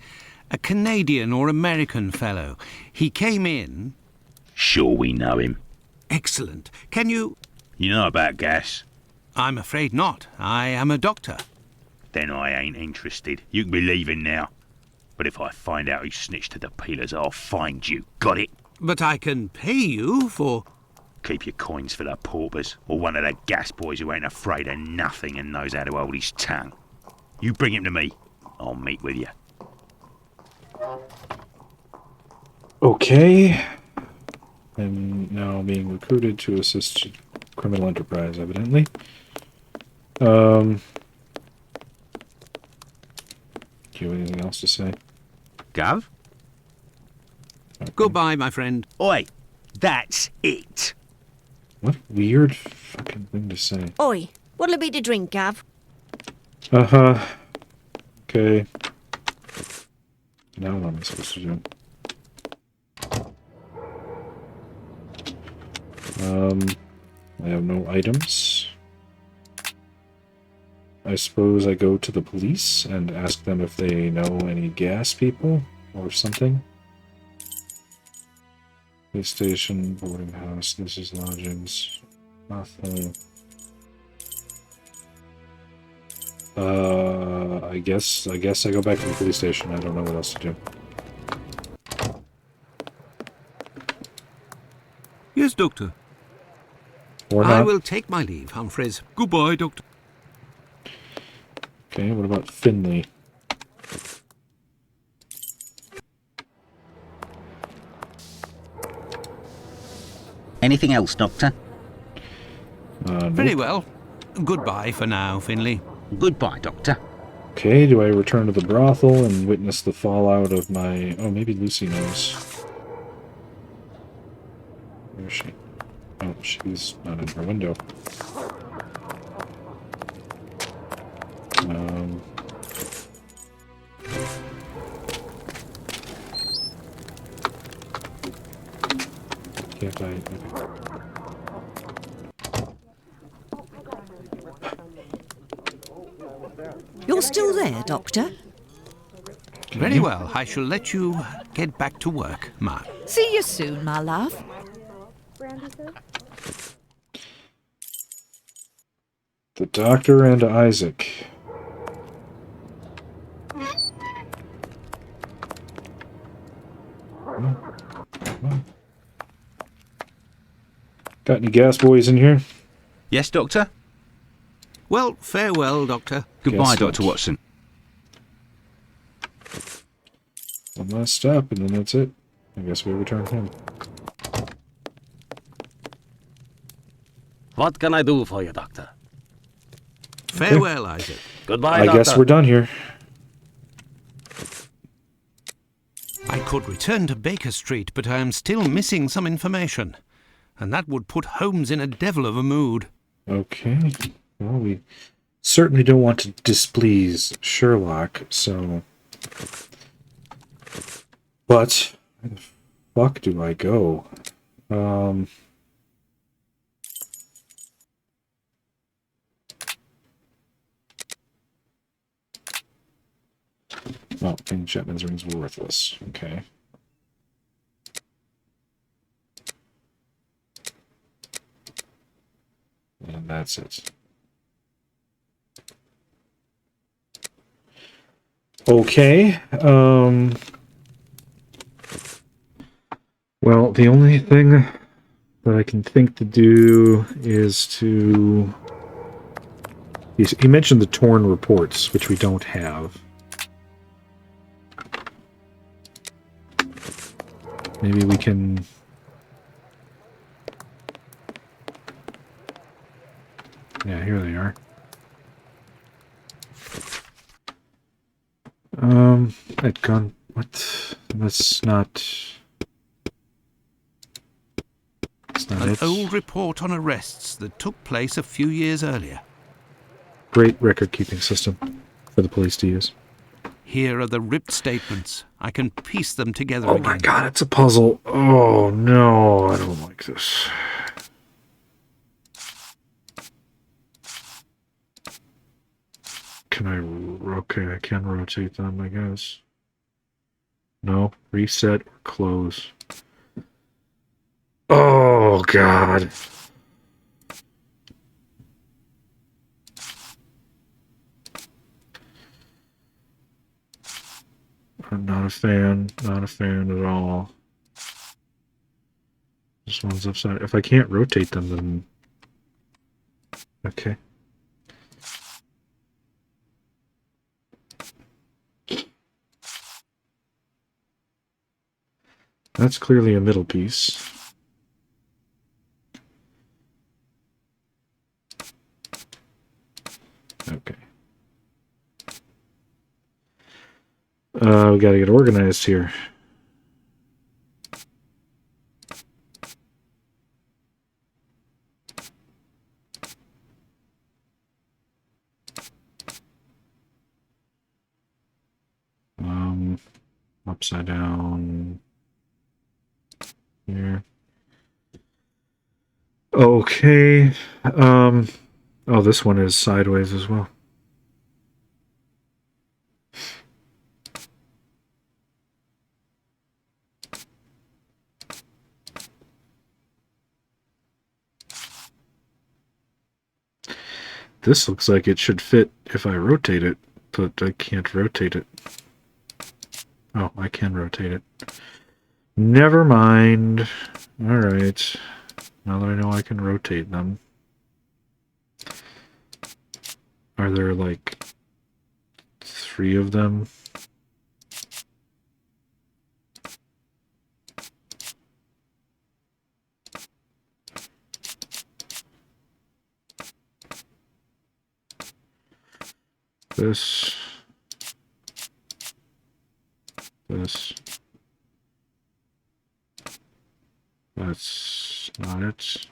a Canadian or American fellow. He came in... Sure we know him. Excellent. Can you... You know about gas? I'm afraid not. I am a doctor. Then I ain't interested. You can be leaving now. But if I find out who snitched to the peelers, I'll find you. Got it? But I can pay you for... Keep your coins for the paupers, or one of the gas boys who ain't afraid of nothing and knows how to hold his tongue. You bring him to me. I'll meet with you. Okay. I'm now being recruited to assist criminal enterprise, evidently. Do you have anything else to say? Gov? Okay. Goodbye, my friend. Oi! That's it! What weird fucking thing to say. Oi, what'll it be to drink, Gav? Uh-huh. Okay. Now what am I supposed to do? I have no items. I suppose I go to the police and ask them if they know any gas people or something. Police station, boarding house, this is lodgings. Nothing. I guess I go back to the police station. I don't know what else to do. Yes, Doctor. Or not. I will take my leave, Humphreys. Goodbye, Doctor. Okay, what about Finley? Anything else, Doctor? Nope. Very well. Goodbye for now, Finley. Goodbye, Doctor. Okay, do I return to the brothel and witness the fallout of my... Oh, maybe Lucy knows. Where is she? Oh, she's not in her window. Can't I... Okay. You're still there, Doctor? Very well. I shall let you get back to work, Ma. See you soon, my love. The Doctor and Isaac. Got any gas boys in here? Yes, Doctor? Well, farewell, Doctor. Goodbye, Guess Dr. what? Watson. One last step, and then that's it. I guess we return home. What can I do for you, Doctor? Farewell, Isaac. Goodbye, I Doctor. guess we're done here. I could return to Baker Street, but I am still missing some information. And that would put Holmes in a devil of a mood. Okay. Well, we certainly don't want to displease Sherlock, so... But, where the fuck do I go? Oh, King Chapman's ring's worthless. Okay. And that's it. Okay. Well, the only thing that I can think to do is to... He mentioned the torn reports, which we don't have. Maybe we can... Yeah, here they are. At gun... What? That's not... That's not An it. old report on arrests that took place a few years earlier. Great record-keeping system for the police to use. Here are the ripped statements. I can piece them together Oh again. my god, it's a puzzle. Oh no, I don't like this. Can I... Okay, I can rotate them, I guess. No, reset or close. Oh god. I'm not a fan. Not a fan at all. This one's upside. If I can't rotate them, then... Okay. That's clearly a middle piece. Okay. We gotta get organized here. Upside down here. Okay. Oh, this one is sideways as well. This looks like it should fit if I rotate it, but I can't rotate it. Oh, I can rotate it. Never mind. Alright. Now that I know I can rotate them. Are there like 3 of them? This. That's not it.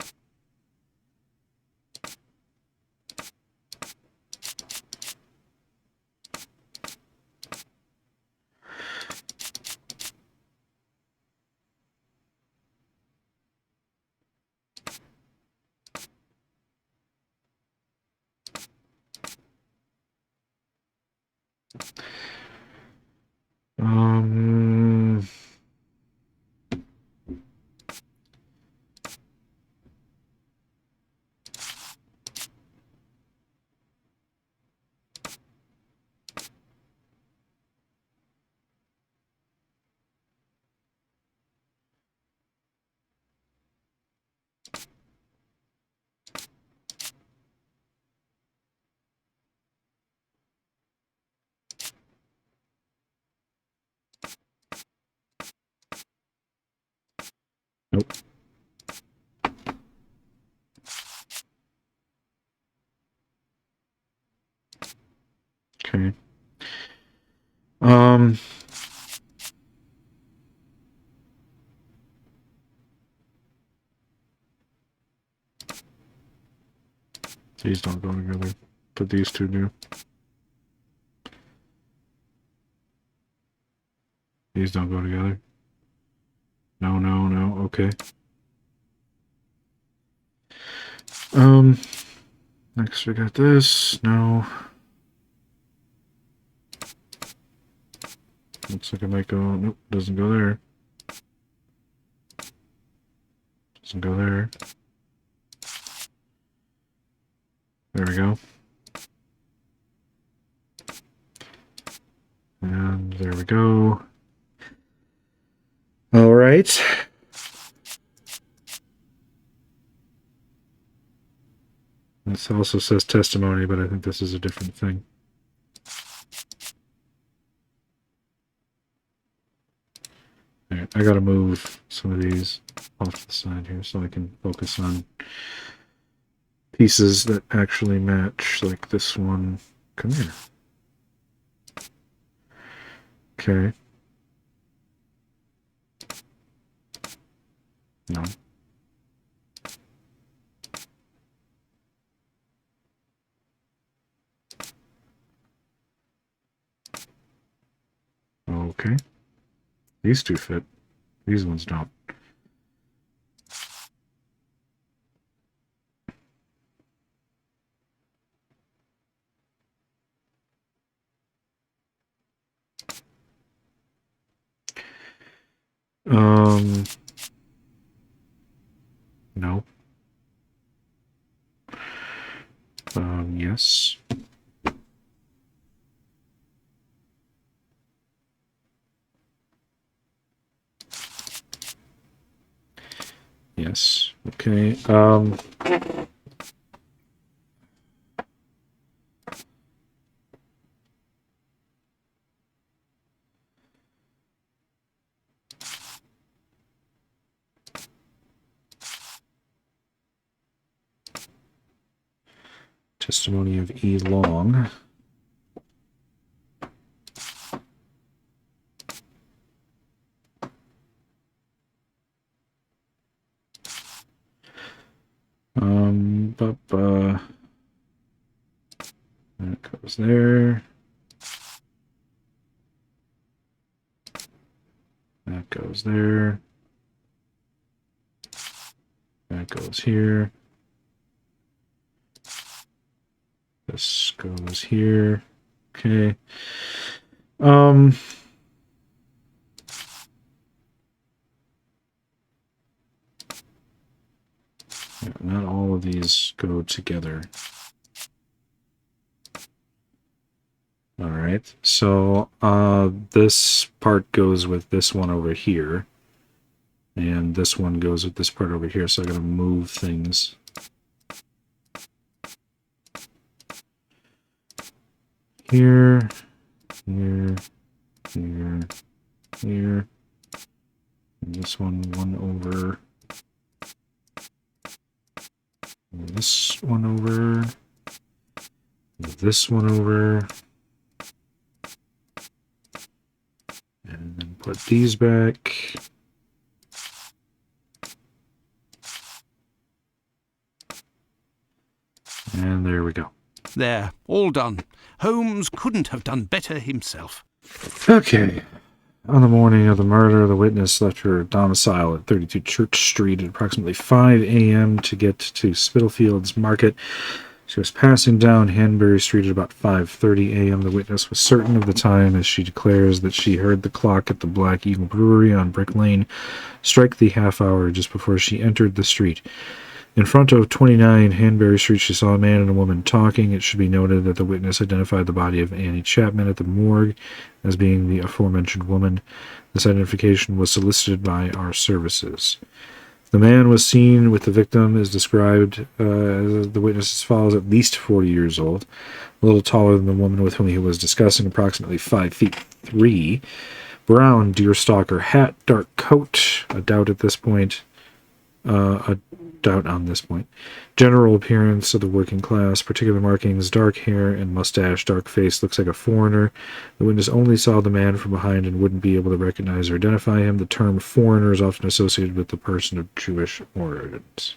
Um... Nope. Okay. These don't go together, but these two do. These don't go together. No, no, no. Okay. Next we got this. No. Looks like it might go. Nope, doesn't go there. Doesn't go there. There we go. And there we go. All right. This also says testimony, but I think this is a different thing. All right, I gotta move some of these off to the side here so I can focus on pieces that actually match, like this one. Come here. Okay. No. Okay. These two fit. These ones don't. No. Yes. Yes. Okay. Testimony of E. Long. That goes there. That goes there. That goes here. This goes here. Okay. Yeah, not all of these go together. All right. So this part goes with this one over here. And this one goes with this part over here. So I gotta move things. Here, here, here, here. And this one over. And this one over. And this one over. And then put these back. And there we go. There, all done. Holmes couldn't have done better himself. Okay. On the morning of the murder, the witness left her domicile at 32 Church Street at approximately 5 a.m. to get to Spitalfields Market. She was passing down Hanbury Street at about 5:30 a.m. The witness was certain of the time, as she declares that she heard the clock at the Black Eagle Brewery on Brick Lane strike the half hour just before she entered the street. In front of 29 Hanbury Street, she saw a man and a woman talking. It should be noted that the witness identified the body of Annie Chapman at the morgue as being the aforementioned woman. This identification was solicited by our services. The man was seen with the victim is described as the witness as follows: at least 40 years old, a little taller than the woman with whom he was discussing, approximately 5'3", brown deerstalker hat, dark coat, a doubt at this point, a doubt on this point. General appearance of the working class, particular markings, dark hair and mustache, dark face, looks like a foreigner. The witness only saw the man from behind and wouldn't be able to recognize or identify him. The term foreigner is often associated with the person of Jewish origins.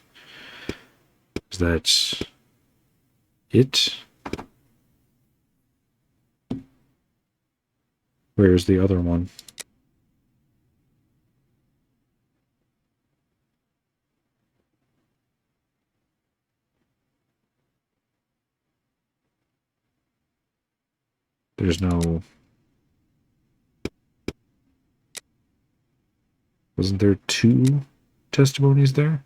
Is that it? Where's the other one? There's no... Wasn't there 2 testimonies there?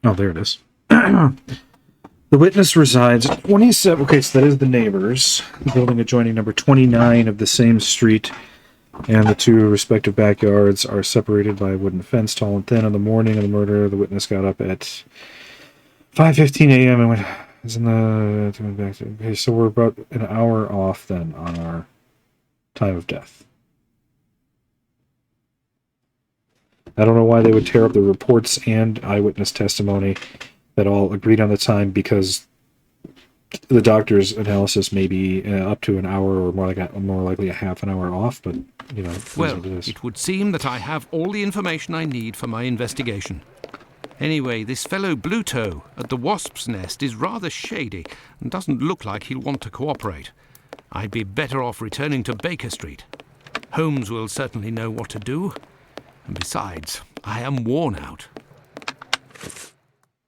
Oh, there it is. The witness resides at 27... Okay, so that is the neighbors. The building adjoining number 29 of the same street, and the 2 respective backyards are separated by a wooden fence, tall and thin. On the morning of the murder, the witness got up at 5:15 a.m. and went... Okay, so we're about an hour off then on our time of death. I don't know why they would tear up the reports and eyewitness testimony that all agreed on the time, because the doctor's analysis may be up to an hour, or more likely a half an hour off, but, you know. Well, it would seem that I have all the information I need for my investigation. Anyway, this fellow Bluto at the Wasp's Nest is rather shady and doesn't look like he'll want to cooperate. I'd be better off returning to Baker Street. Holmes will certainly know what to do. And besides, I am worn out.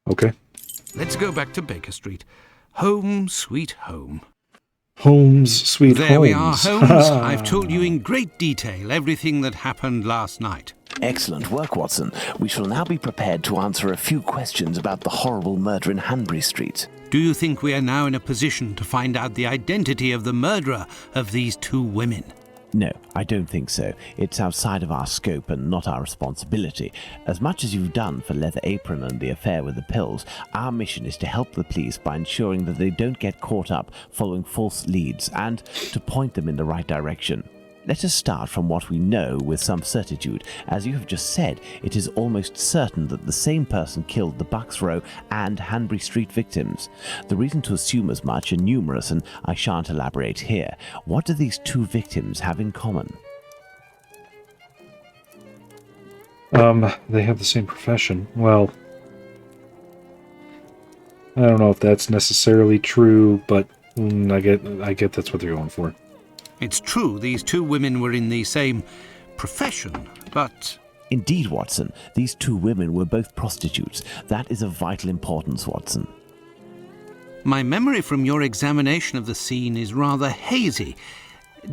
Okay. Let's go back to Baker Street. Home, sweet home. Holmes, sweet There Holmes. we are, Holmes. I've told you in great detail everything that happened last night. Excellent work, Watson. We shall now be prepared to answer a few questions about the horrible murder in Hanbury Street. Do you think we are now in a position to find out the identity of the murderer of these 2 women? No, I don't think so. It's outside of our scope and not our responsibility. As much as you've done for Leather Apron and the affair with the pills, our mission is to help the police by ensuring that they don't get caught up following false leads and to point them in the right direction. Let us start from what we know with some certitude. As you have just said, it is almost certain that the same person killed the Bucks Row and Hanbury Street victims. The reason to assume as much are numerous, and I shan't elaborate here. What do these 2 victims have in common? They have the same profession. Well, I don't know if that's necessarily true, but I get that's what they're going for. It's true these 2 women were in the same profession, but... Indeed, Watson. These 2 women were both prostitutes. That is of vital importance, Watson. My memory from your examination of the scene is rather hazy.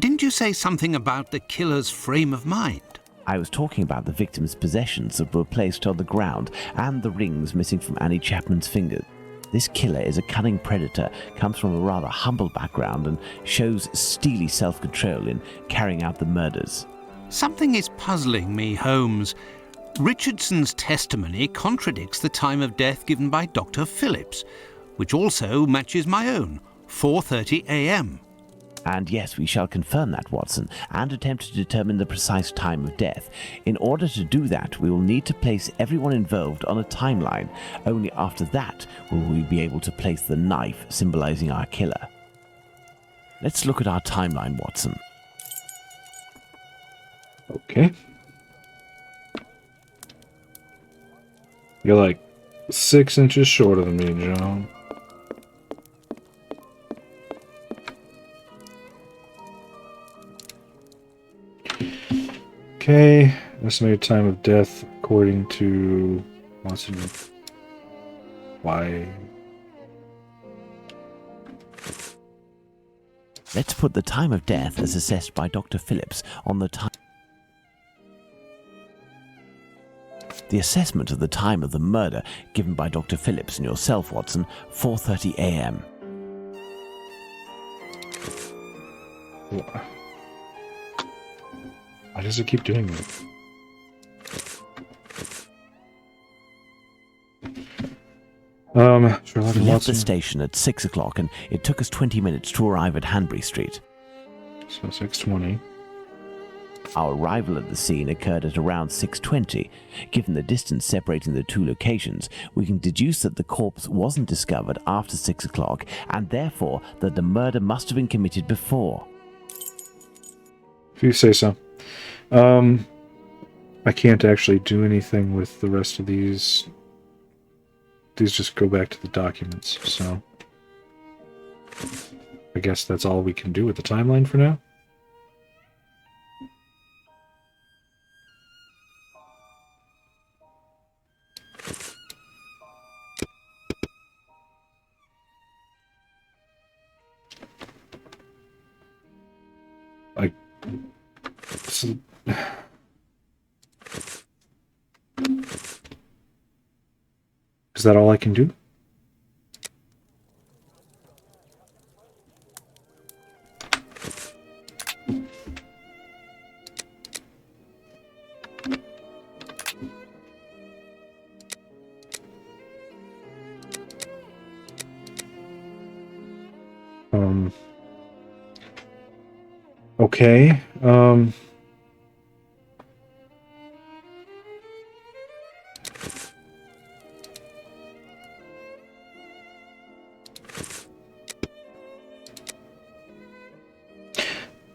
Didn't you say something about the killer's frame of mind? I was talking about the victim's possessions that were placed on the ground and the rings missing from Annie Chapman's fingers. This killer is a cunning predator, comes from a rather humble background, and shows steely self-control in carrying out the murders. Something is puzzling me, Holmes. Richardson's testimony contradicts the time of death given by Dr. Phillips, which also matches my own, 4:30 a.m. And yes, we shall confirm that, Watson, and attempt to determine the precise time of death. In order to do that, we will need to place everyone involved on a timeline. Only after that will we be able to place the knife symbolizing our killer. Let's look at our timeline, Watson. Okay. You're like 6 inches shorter than me, John. Okay, estimated time of death according to Watson. Why? Let's put the time of death as assessed by Dr. Phillips on the time. The assessment of the time of the murder given by Dr. Phillips and yourself, Watson, 4:30 a.m. Why does it keep doing that? Sherlock We and left the Watson. station at 6 o'clock, and it took us 20 minutes to arrive at Hanbury Street. So 6:20. Our arrival at the scene occurred at around 6:20. Given the distance separating the two locations, we can deduce that the corpse wasn't discovered after 6 o'clock, and therefore that the murder must have been committed before. If you say so. I can't actually do anything with the rest of these. These just go back to the documents, so I guess that's all we can do with the timeline for now. Is that all I can do? Okay.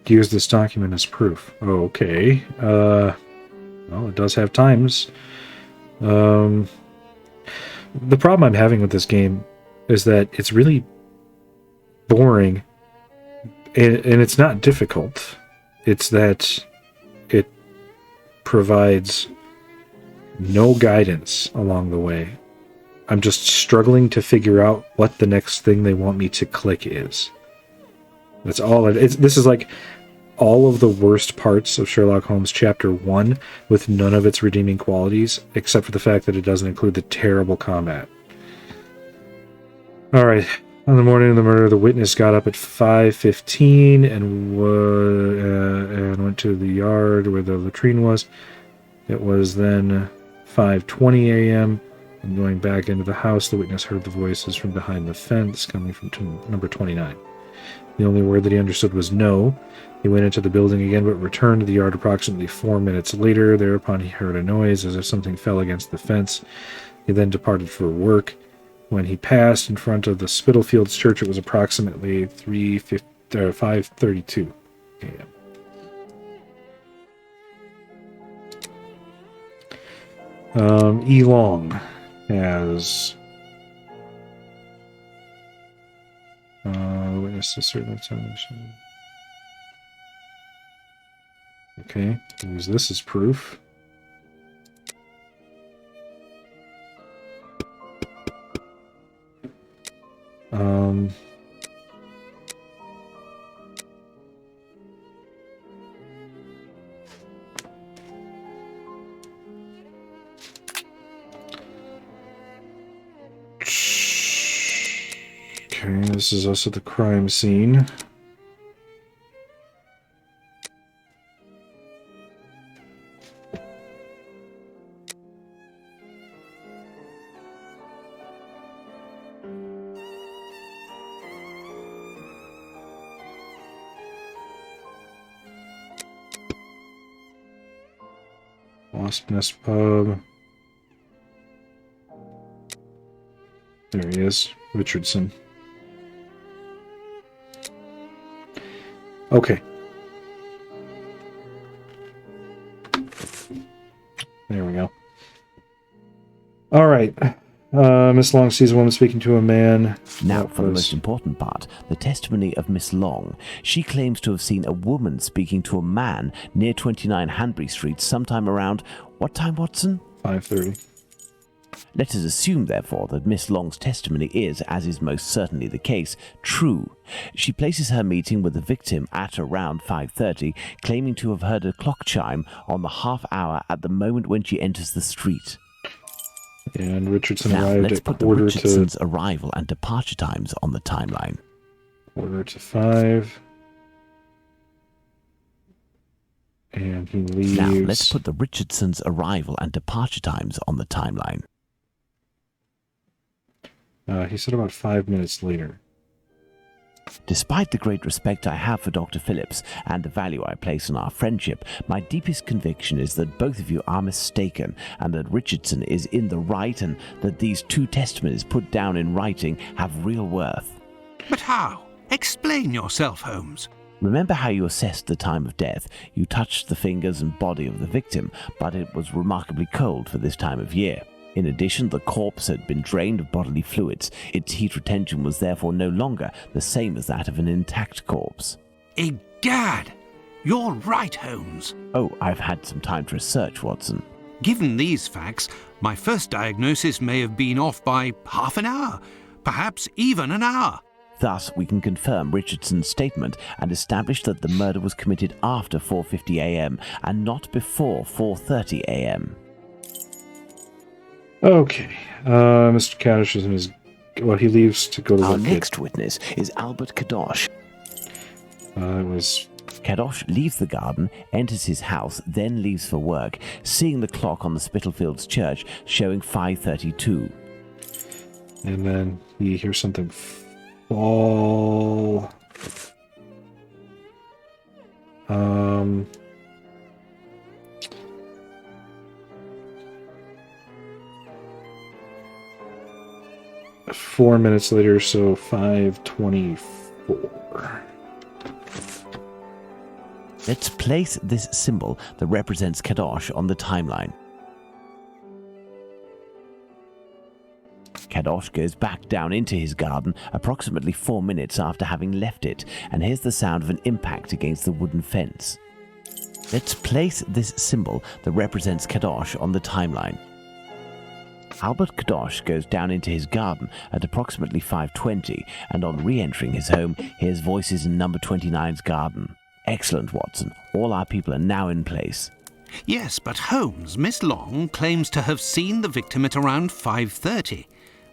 Use this document as proof. Okay. Well, it does have times. The problem I'm having with this game is that it's really boring, and it's not difficult. It's that it provides no guidance along the way. I'm just struggling to figure out what the next thing they want me to click is. That's all. This is like all of the worst parts of Sherlock Holmes Chapter 1 with none of its redeeming qualities, except for the fact that it doesn't include the terrible combat. Alright, on the morning of the murder, the witness got up at 5:15 and went to the yard where the latrine was. It was then 5:20 a.m., and going back into the house, the witness heard the voices from behind the fence coming from number 29. The only word that he understood was no. He went into the building again, but returned to the yard approximately 4 minutes later. Thereupon he heard a noise as if something fell against the fence. He then departed for work. When he passed in front of the Spitalfields Church, it was approximately 5:32 a.m. E. Long has... witness to certain examination. Okay, use this as proof. Okay, this is also the crime scene. Wasp Nest Pub. There he is, Richardson. Okay. There we go. All right. Miss Long sees a woman speaking to a man. Now, for the most important part, the testimony of Miss Long. She claims to have seen a woman speaking to a man near 29 Hanbury Street sometime around... What time, Watson? 5:30. Let us assume, therefore, that Miss Long's testimony is, as is most certainly the case, true. She places her meeting with the victim at around 5:30, claiming to have heard a clock chime on the half hour at the moment when she enters the street. And Richardson now, arrived let's at put the quarter Richardson's to... arrival and departure times on the timeline. 4:45. And he leaves... Now, let's put the Richardson's arrival and departure times on the timeline. He said about 5 minutes later. Despite the great respect I have for Dr. Phillips and the value I place on our friendship, my deepest conviction is that both of you are mistaken and that Richardson is in the right and that these 2 testimonies put down in writing have real worth. But how? Explain yourself, Holmes. Remember how you assessed the time of death? You touched the fingers and body of the victim, but it was remarkably cold for this time of year. In addition, the corpse had been drained of bodily fluids. Its heat retention was therefore no longer the same as that of an intact corpse. Egad! You're right, Holmes. Oh, I've had some time to research, Watson. Given these facts, my first diagnosis may have been off by half an hour, perhaps even an hour. Thus, we can confirm Richardson's statement and establish that the murder was committed after 4:50 a.m. and not before 4:30 a.m. Okay. Mr. Kaddish is in his... Well, he leaves to go to Our work. next witness is Albert Kadosh. It was... Kadosh leaves the garden, enters his house, then leaves for work, seeing the clock on the Spitalfields church showing 5:32. And then he hears something fall... 4 minutes later, so 5:24. Let's place this symbol that represents Kadosh on the timeline. Kadosh goes back down into his garden approximately 4 minutes after having left it, and hears the sound of an impact against the wooden fence. Let's place this symbol that represents Kadosh on the timeline. Albert Kadosh goes down into his garden at approximately 5:20, and on re-entering his home, hears voices in number 29's garden. Excellent, Watson. All our people are now in place. Yes, but Holmes, Miss Long claims to have seen the victim at around 5:30.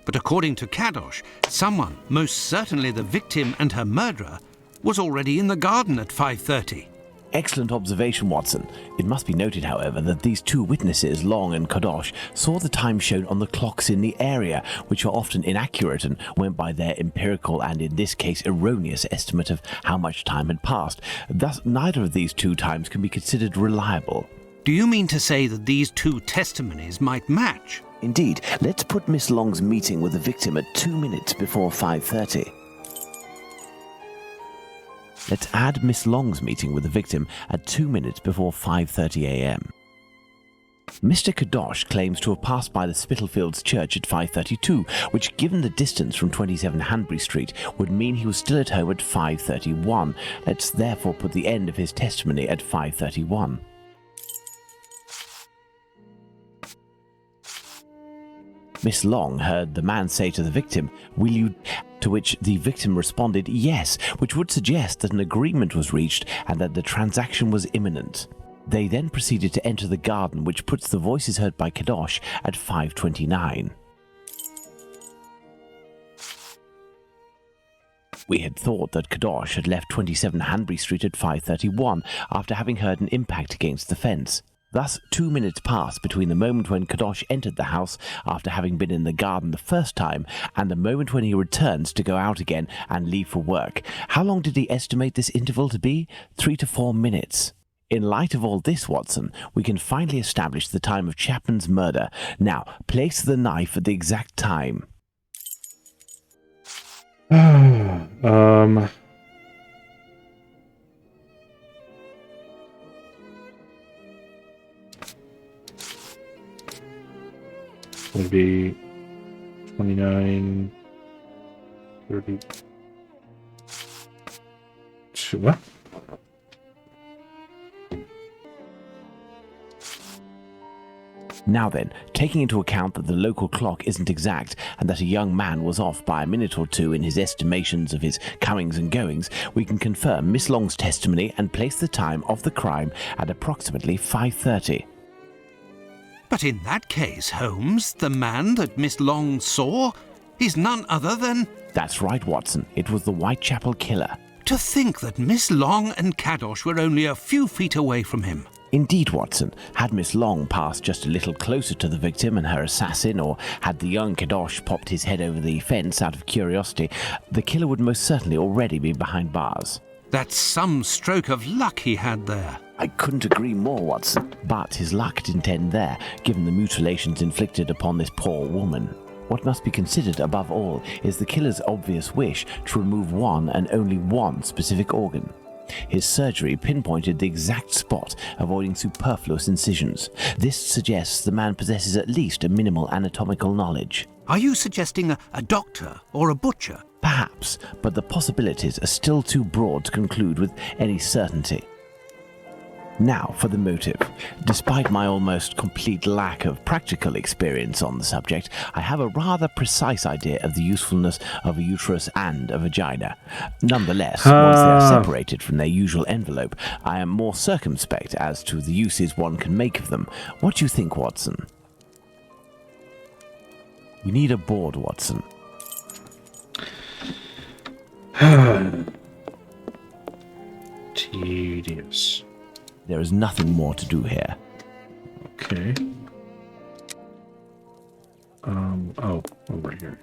But according to Kadosh, someone, most certainly the victim and her murderer, was already in the garden at 5:30. Excellent observation, Watson. It must be noted, however, that these 2 witnesses, Long and Kadosh, saw the time shown on the clocks in the area, which are often inaccurate and went by their empirical and, in this case, erroneous estimate of how much time had passed. Thus, neither of these 2 times can be considered reliable. Do you mean to say that these 2 testimonies might match? Indeed, let's put Miss Long's meeting with the victim at 2 minutes before 5:30. Let's add Miss Long's meeting with the victim at 2 minutes before 5:30 a.m. Mr. Kadosh claims to have passed by the Spitalfields church at 5:32, which, given the distance from 27 Hanbury Street, would mean he was still at home at 5:31. Let's therefore put the end of his testimony at 5:31. Miss Long heard the man say to the victim, "Will you?" To which the victim responded, "Yes," which would suggest that an agreement was reached and that the transaction was imminent. They then proceeded to enter the garden, which puts the voices heard by Kadosh at 5:29. We had thought that Kadosh had left 27 Hanbury Street at 5:31 after having heard an impact against the fence. Thus, 2 minutes passed between the moment when Kadosh entered the house after having been in the garden the first time and the moment when he returns to go out again and leave for work. How long did he estimate this interval to be? 3 to 4 minutes. In light of all this, Watson, we can finally establish the time of Chapman's murder. Now, place the knife at the exact time. Would be 29, 30. What? Now then, taking into account that the local clock isn't exact and that a young man was off by a minute or 2 in his estimations of his comings and goings, we can confirm Miss Long's testimony and place the time of the crime at approximately 5:30. But in that case, Holmes, the man that Miss Long saw is none other than... That's right, Watson. It was the Whitechapel killer. To think that Miss Long and Kadosh were only a few feet away from him. Indeed, Watson, had Miss Long passed just a little closer to the victim and her assassin, or had the young Kadosh popped his head over the fence out of curiosity, the killer would most certainly already be behind bars. That's some stroke of luck he had there. I couldn't agree more, Watson. But his luck didn't end there, given the mutilations inflicted upon this poor woman. What must be considered above all is the killer's obvious wish to remove one and only one specific organ. His surgery pinpointed the exact spot, avoiding superfluous incisions. This suggests the man possesses at least a minimal anatomical knowledge. Are you suggesting a doctor or a butcher? Perhaps, but the possibilities are still too broad to conclude with any certainty. Now for the motive. Despite my almost complete lack of practical experience on the subject, I have a rather precise idea of the usefulness of a uterus and a vagina. Nonetheless, once they are separated from their usual envelope, I am more circumspect as to the uses one can make of them. What do you think, Watson? We need a board, Watson. Tedious. There is nothing more to do here. Okay. Oh, over here.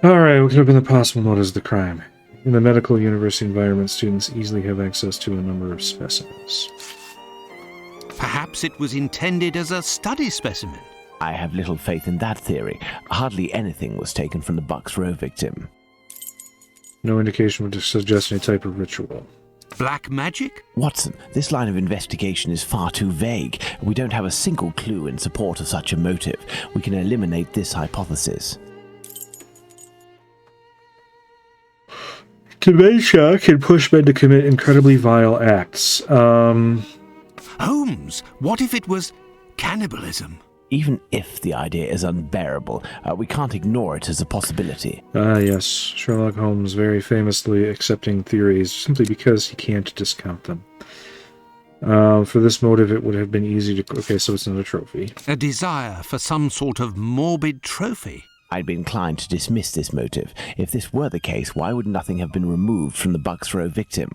Alright, we can open the possible motives of the crime. In the medical university environment, students easily have access to a number of specimens. Perhaps it was intended as a study specimen. I have little faith in that theory. Hardly anything was taken from the Bucks Row victim. No indication would suggest any type of ritual. Black magic? Watson, this line of investigation is far too vague. We don't have a single clue in support of such a motive. We can eliminate this hypothesis. Dementia can push men to commit incredibly vile acts. Holmes, what if it was cannibalism? Even if the idea is unbearable, we can't ignore it as a possibility. Yes, Sherlock Holmes very famously accepting theories simply because he can't discount them. For this motive, it would have been easy to... Okay, so it's not a trophy. A desire for some sort of morbid trophy. I'd be inclined to dismiss this motive. If this were the case, why would nothing have been removed from the Bucks Row victim?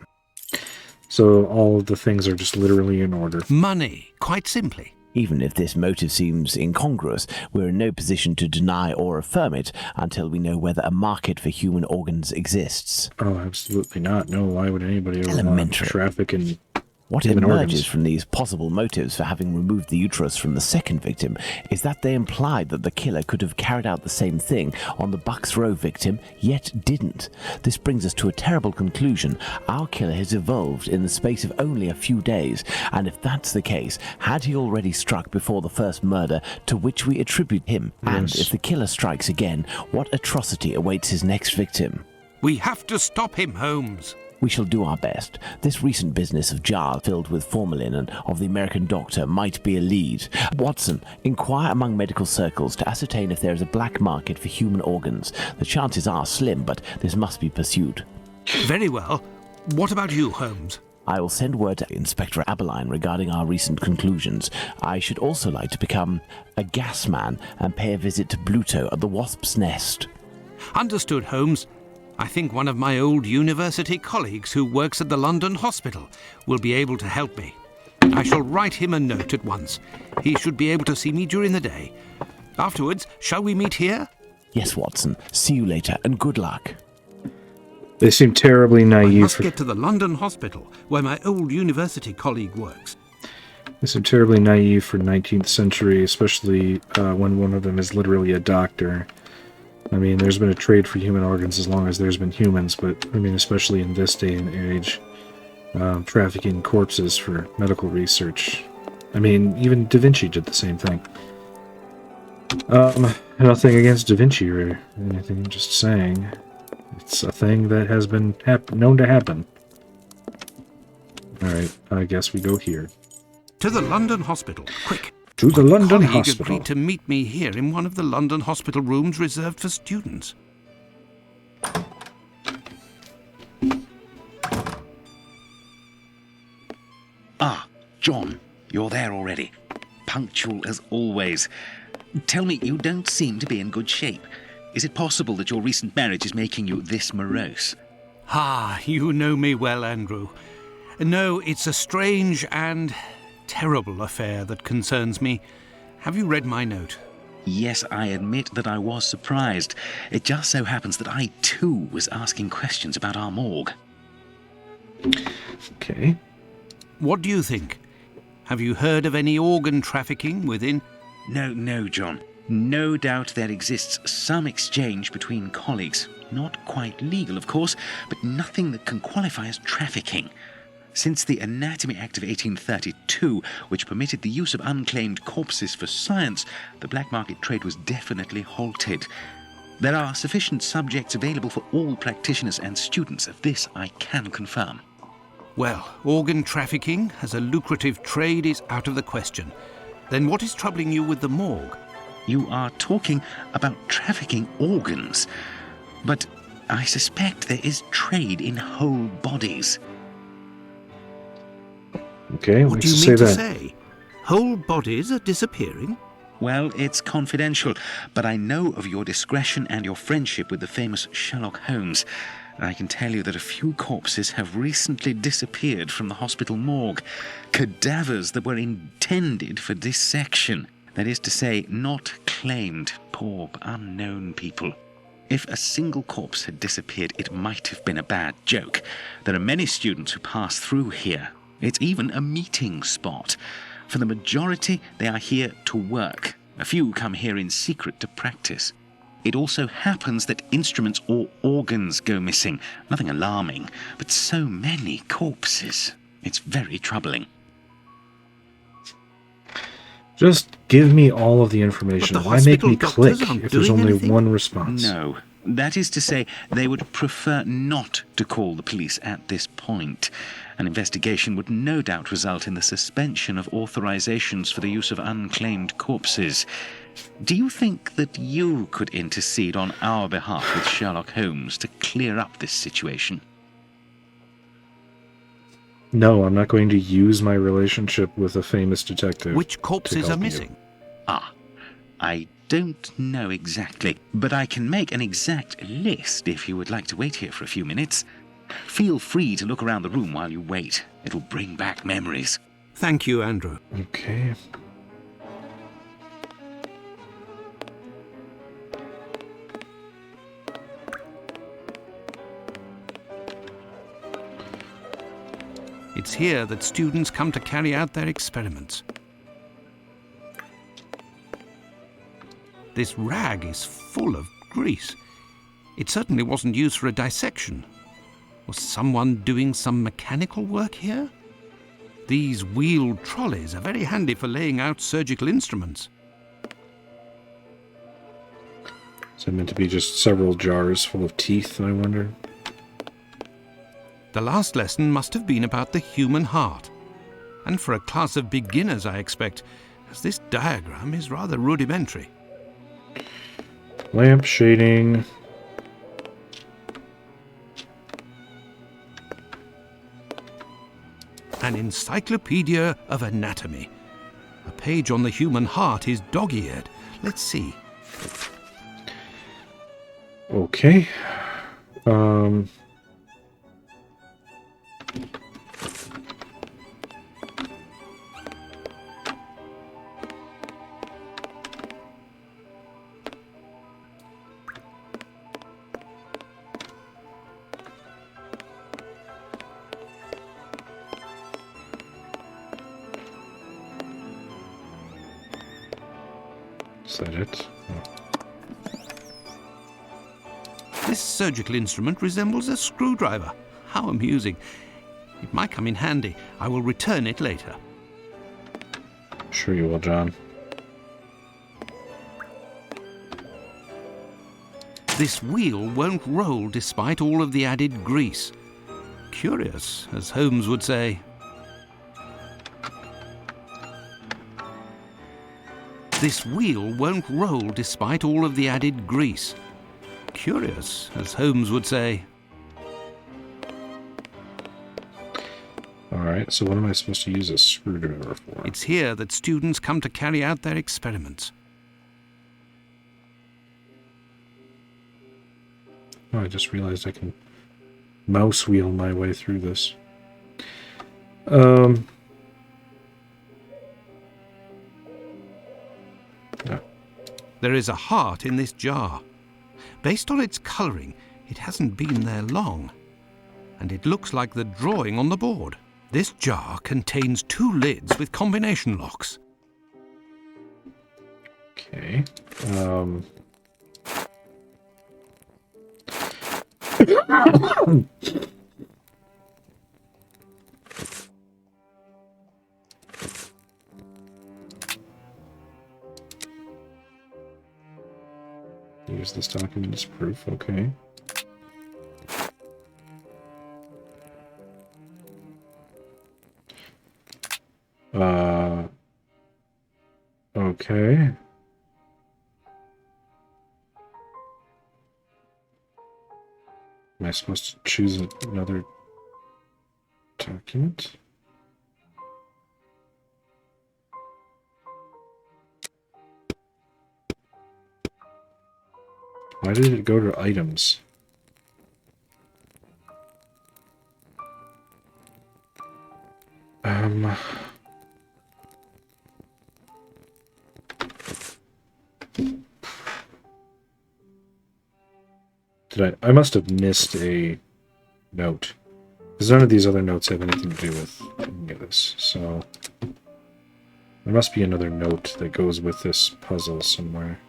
So all of the things are just literally in order. Money, quite simply. Even if this motive seems incongruous, we're in no position to deny or affirm it until we know whether a market for human organs exists. Oh, absolutely not. No, why would anybody ever want to traffic in What human emerges organs? from these possible motives for having removed the uterus from the second victim is that they implied that the killer could have carried out the same thing on the Bucks Row victim, yet didn't. This brings us to a terrible conclusion. Our killer has evolved in the space of only a few days, and if that's the case, had he already struck before the first murder to which we attribute him? Yes. And if the killer strikes again, what atrocity awaits his next victim? We have to stop him, Holmes. We shall do our best. This recent business of jars filled with formalin and of the American doctor might be a lead. Watson, inquire among medical circles to ascertain if there is a black market for human organs. The chances are slim, but this must be pursued. Very well. What about you, Holmes? I will send word to Inspector Aberline regarding our recent conclusions. I should also like to become a gas man and pay a visit to Bluto at the Wasp's Nest. Understood, Holmes. I think one of my old university colleagues who works at the London hospital will be able to help me. I shall write him a note at once. He should be able to see me during the day. Afterwards, shall we meet here? Yes, Watson. See you later, and good luck. They seem terribly I naive. must get to the London hospital, where my old university colleague works. They seem terribly naive for 19th century, especially when one of them is literally a doctor. I mean, there's been a trade for human organs as long as there's been humans, but, I mean, especially in this day and age, trafficking corpses for medical research. I mean, even Da Vinci did the same thing. Nothing against Da Vinci or anything, just saying. It's a thing that has been known to happen. Alright, I guess we go here. To the London hospital, quick. To the London colleague hospital. agreed to meet me here in one of the London hospital rooms reserved for students. Ah, John, you're there already. Punctual as always. Tell me, you don't seem to be in good shape. Is it possible that your recent marriage is making you this morose? Ah, you know me well, Andrew. No, it's a strange and terrible affair that concerns me. Have you read my note? Yes, I admit that I was surprised. It just so happens that I, too, was asking questions about our morgue. Okay. What do you think? Have you heard of any organ trafficking within? No, John. No doubt there exists some exchange between colleagues. Not quite legal, of course, but nothing that can qualify as trafficking. Since the Anatomy Act of 1832, which permitted the use of unclaimed corpses for science, the black market trade was definitely halted. There are sufficient subjects available for all practitioners and students. Of this I can confirm. Well, organ trafficking as a lucrative trade is out of the question. Then what is troubling you with the morgue? You are talking about trafficking organs, but I suspect there is trade in whole bodies. Okay, What do you mean to say? Whole bodies are disappearing? Well, it's confidential, but I know of your discretion and your friendship with the famous Sherlock Holmes. I can tell you that a few corpses have recently disappeared from the hospital morgue. Cadavers that were intended for dissection. That is to say, not claimed. Poor, unknown people. If a single corpse had disappeared, it might have been a bad joke. There are many students who pass through here. It's even a meeting spot. For the majority, they are here to work. A few come here in secret to practice. It also happens that instruments or organs go missing. Nothing alarming, but so many corpses. It's very troubling. Just give me all of the information. But the Why make me hospital click doctors aren't if there's doing only anything? one response? No. That is to say, they would prefer not to call the police at this point. An investigation would no doubt result in the suspension of authorizations for the use of unclaimed corpses. Do you think that you could intercede on our behalf with Sherlock Holmes to clear up this situation? No, I'm not going to use my relationship with a famous detective. Which corpses to are help you. missing? I don't know exactly, but I can make an exact list if you would like to wait here for a few minutes. Feel free to look around the room while you wait. It'll bring back memories. Thank you, Andrew. Okay. It's here that students come to carry out their experiments. This rag is full of grease. It certainly wasn't used for a dissection. Was someone doing some mechanical work here? These wheeled trolleys are very handy for laying out surgical instruments. Is it meant to be just several jars full of teeth, I wonder? The last lesson must have been about the human heart. And for a class of beginners, I expect, as this diagram is rather rudimentary. Lamp shading. An encyclopedia of anatomy. A page on the human heart is dog-eared. Let's see. Okay. Is that it? Oh. This surgical instrument resembles a screwdriver. How amusing. It might come in handy. I will return it later. Sure you will, John. This wheel won't roll despite all of the added grease. Curious, as Holmes would say. This wheel won't roll despite all of the added grease. Curious, as Holmes would say. Alright, so what am I supposed to use a screwdriver for? It's here that students come to carry out their experiments. Oh, I just realized I can mouse wheel my way through this. There is a heart in this jar. Based on its colouring, it hasn't been there long. And it looks like the drawing on the board. This jar contains 2 lids with combination locks. Okay. Use this document as proof, okay. Okay. Am I supposed to choose another document? Why did it go to items? I must have missed a note. Because none of these other notes have anything to do with any of this, so... There must be another note that goes with this puzzle somewhere.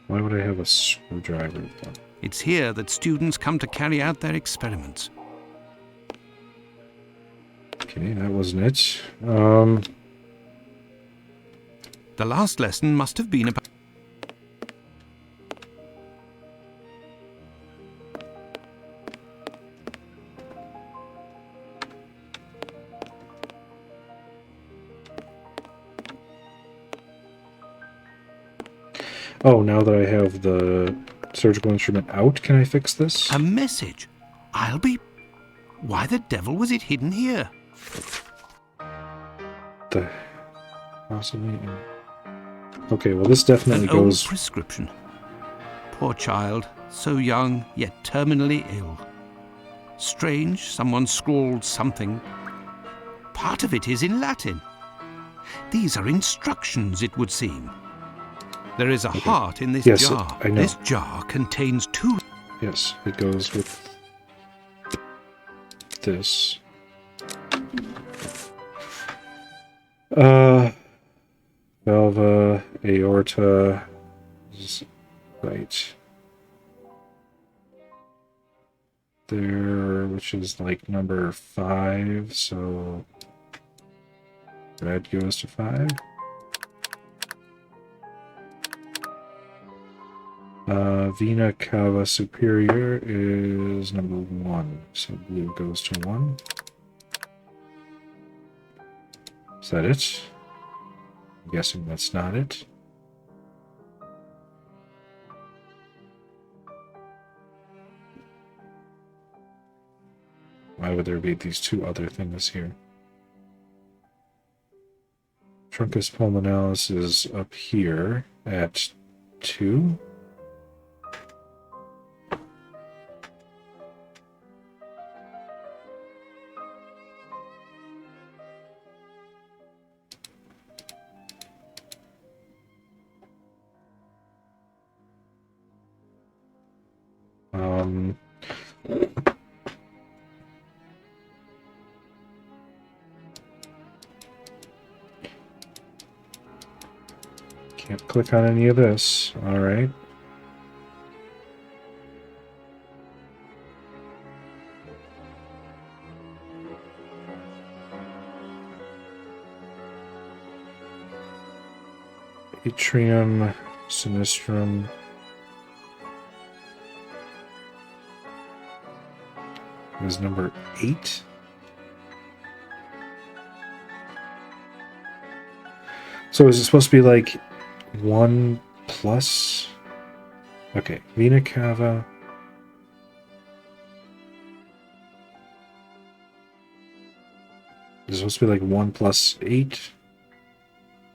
Why would I have a screwdriver? It's here that students come to carry out their experiments. Okay, that wasn't it. The last lesson must have been about... Oh, now that I have the surgical instrument out, can I fix this? A message? I'll be... Why the devil was it hidden here? Possibly... Okay, well this definitely An old goes... prescription. Poor child, so young, yet terminally ill. Strange, someone scrawled something. Part of it is in Latin. These are instructions, it would seem. There is a heart in this jar. I know. This jar contains 2... Yes, it goes with this. Valva, aorta, right there, which is like number 5, so red goes to 5. Vena cava superior is number 1, so blue goes to 1. Is that it? I'm guessing that's not it. Why would there be these 2 other things here? Truncus pulmonalis is up here at 2. Can't click on any of this. All right. Atrium, sinistrum. Is number 8. So is it supposed to be like 1 plus? Okay, Vina Cava. Is it supposed to be like 1 plus 8?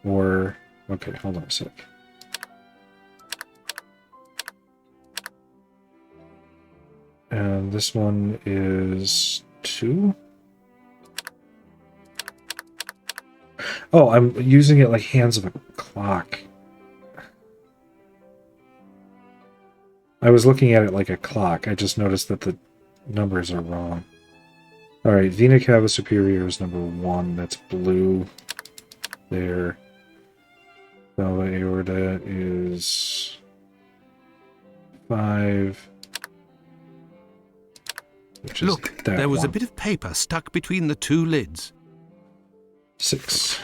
Or, okay, hold on a sec. And this one is 2? Oh, I'm using it like hands of a clock. I was looking at it like a clock. I just noticed that the numbers are wrong. Alright, Vena Cava Superior is number 1. That's blue. There. Valva Aorta is 5. Look, there was a bit of paper stuck between the 2 lids. 6.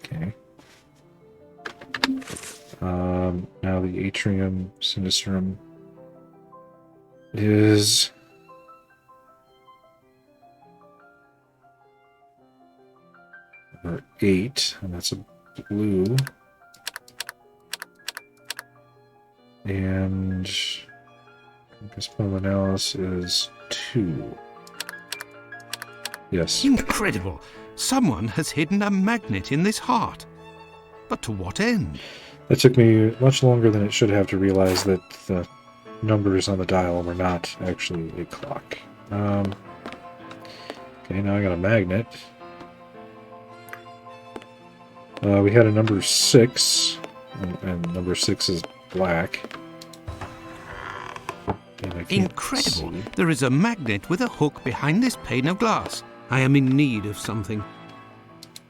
Okay. Now the atrium sinistrum is number 8, and that's a blue. And Corpus pulmonalis is 2. Yes. Incredible! Someone has hidden a magnet in this heart. But to what end? That took me much longer than it should have to realize that the numbers on the dial were not actually a clock. Okay, now I got a magnet. We had a number 6, and number 6 is black. Incredible! There is a magnet with a hook behind this pane of glass. I am in need of something.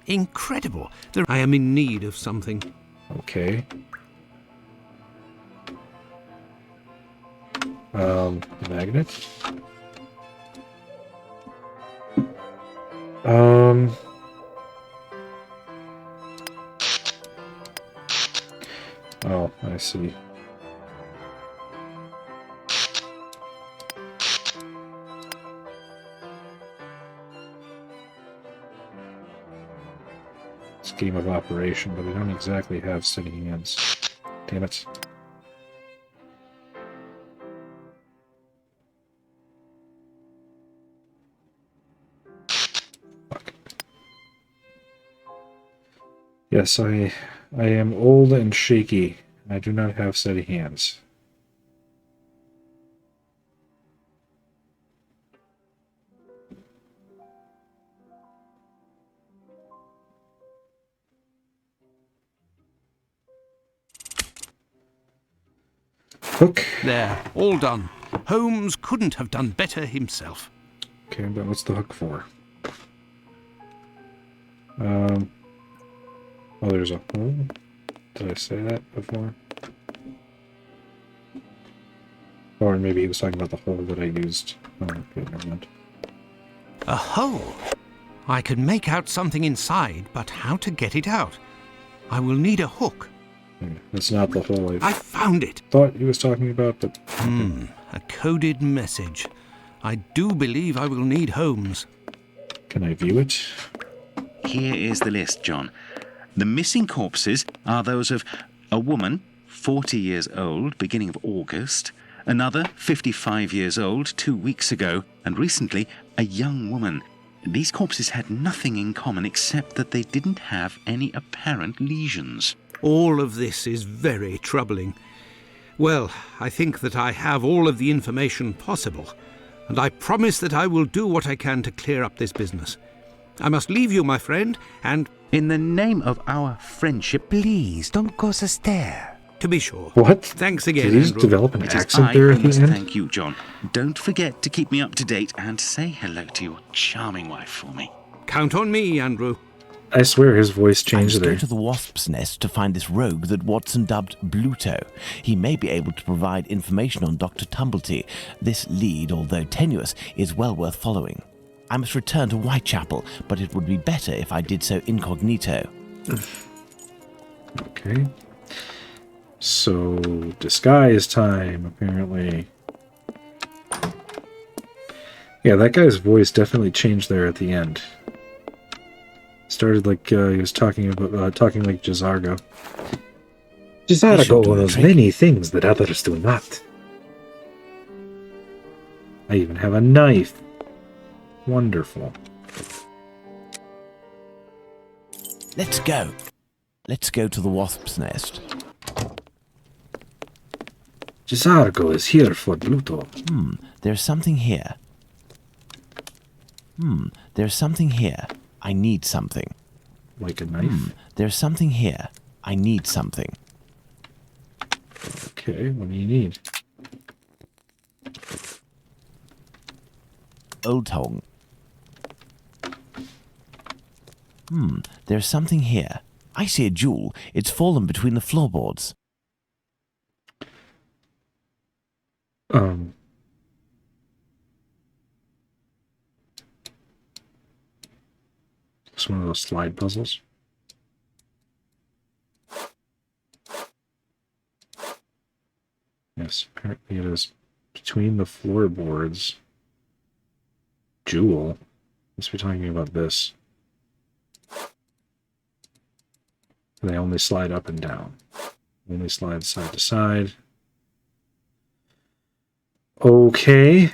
Incredible! I am in need of something. Okay. Magnet. Oh, I see. Scheme of operation, but we don't exactly have steady hands. Damn it. Fuck. Yes, I am old and shaky. I do not have steady hands. Hook. There, all done. Holmes couldn't have done better himself. Okay, but what's the hook for? Oh, there's a hole. Did I say that before? Or maybe he was talking about the hole that I used. Oh, okay, never mind. A hole? I can make out something inside, but how to get it out? I will need a hook. That's not the hole I found it! Thought he was talking about, but... A coded message. I do believe I will need Holmes. Can I view it? Here is the list, John. The missing corpses are those of a woman, 40 years old, beginning of August, another, 55 years old, 2 weeks ago, and recently, a young woman. These corpses had nothing in common except that they didn't have any apparent lesions. All of this is very troubling. Well, I think that I have all of the information possible, and I promise that I will do what I can to clear up this business. I must leave you, my friend, and... In the name of our friendship, Please, don't go so stare. To be sure. What? Thanks again, Did he Andrew. develop an it is accent I there who at the must end? thank you, John. Don't forget to keep me up to date and say hello to your charming wife for me. Count on me, Andrew. I swear his voice I changed must there. go to the wasp's nest to find this rogue that Watson dubbed Bluto. He may be able to provide information on Dr. Tumblety. This lead, although tenuous, is well worth following. I must return to Whitechapel, but it would be better if I did so incognito. Okay. So, disguise time, apparently. Yeah, that guy's voice definitely changed there at the end. Started like he was talking like Jazargo. This should Jazargo do the knows trick. many things that others do not. I even have a knife. Wonderful. Let's go. Let's go to the wasp's nest. Jazargo is here for Pluto. There's something here. There's something here. I need something. Like a knife? There's something here. I need something. Okay, what do you need? Old tongue. There's something here. I see a jewel. It's fallen between the floorboards. It's one of those slide puzzles. Yes, apparently it is between the floorboards. Jewel? Must be talking about this. They only slide up and down. Only slide side to side. Okay.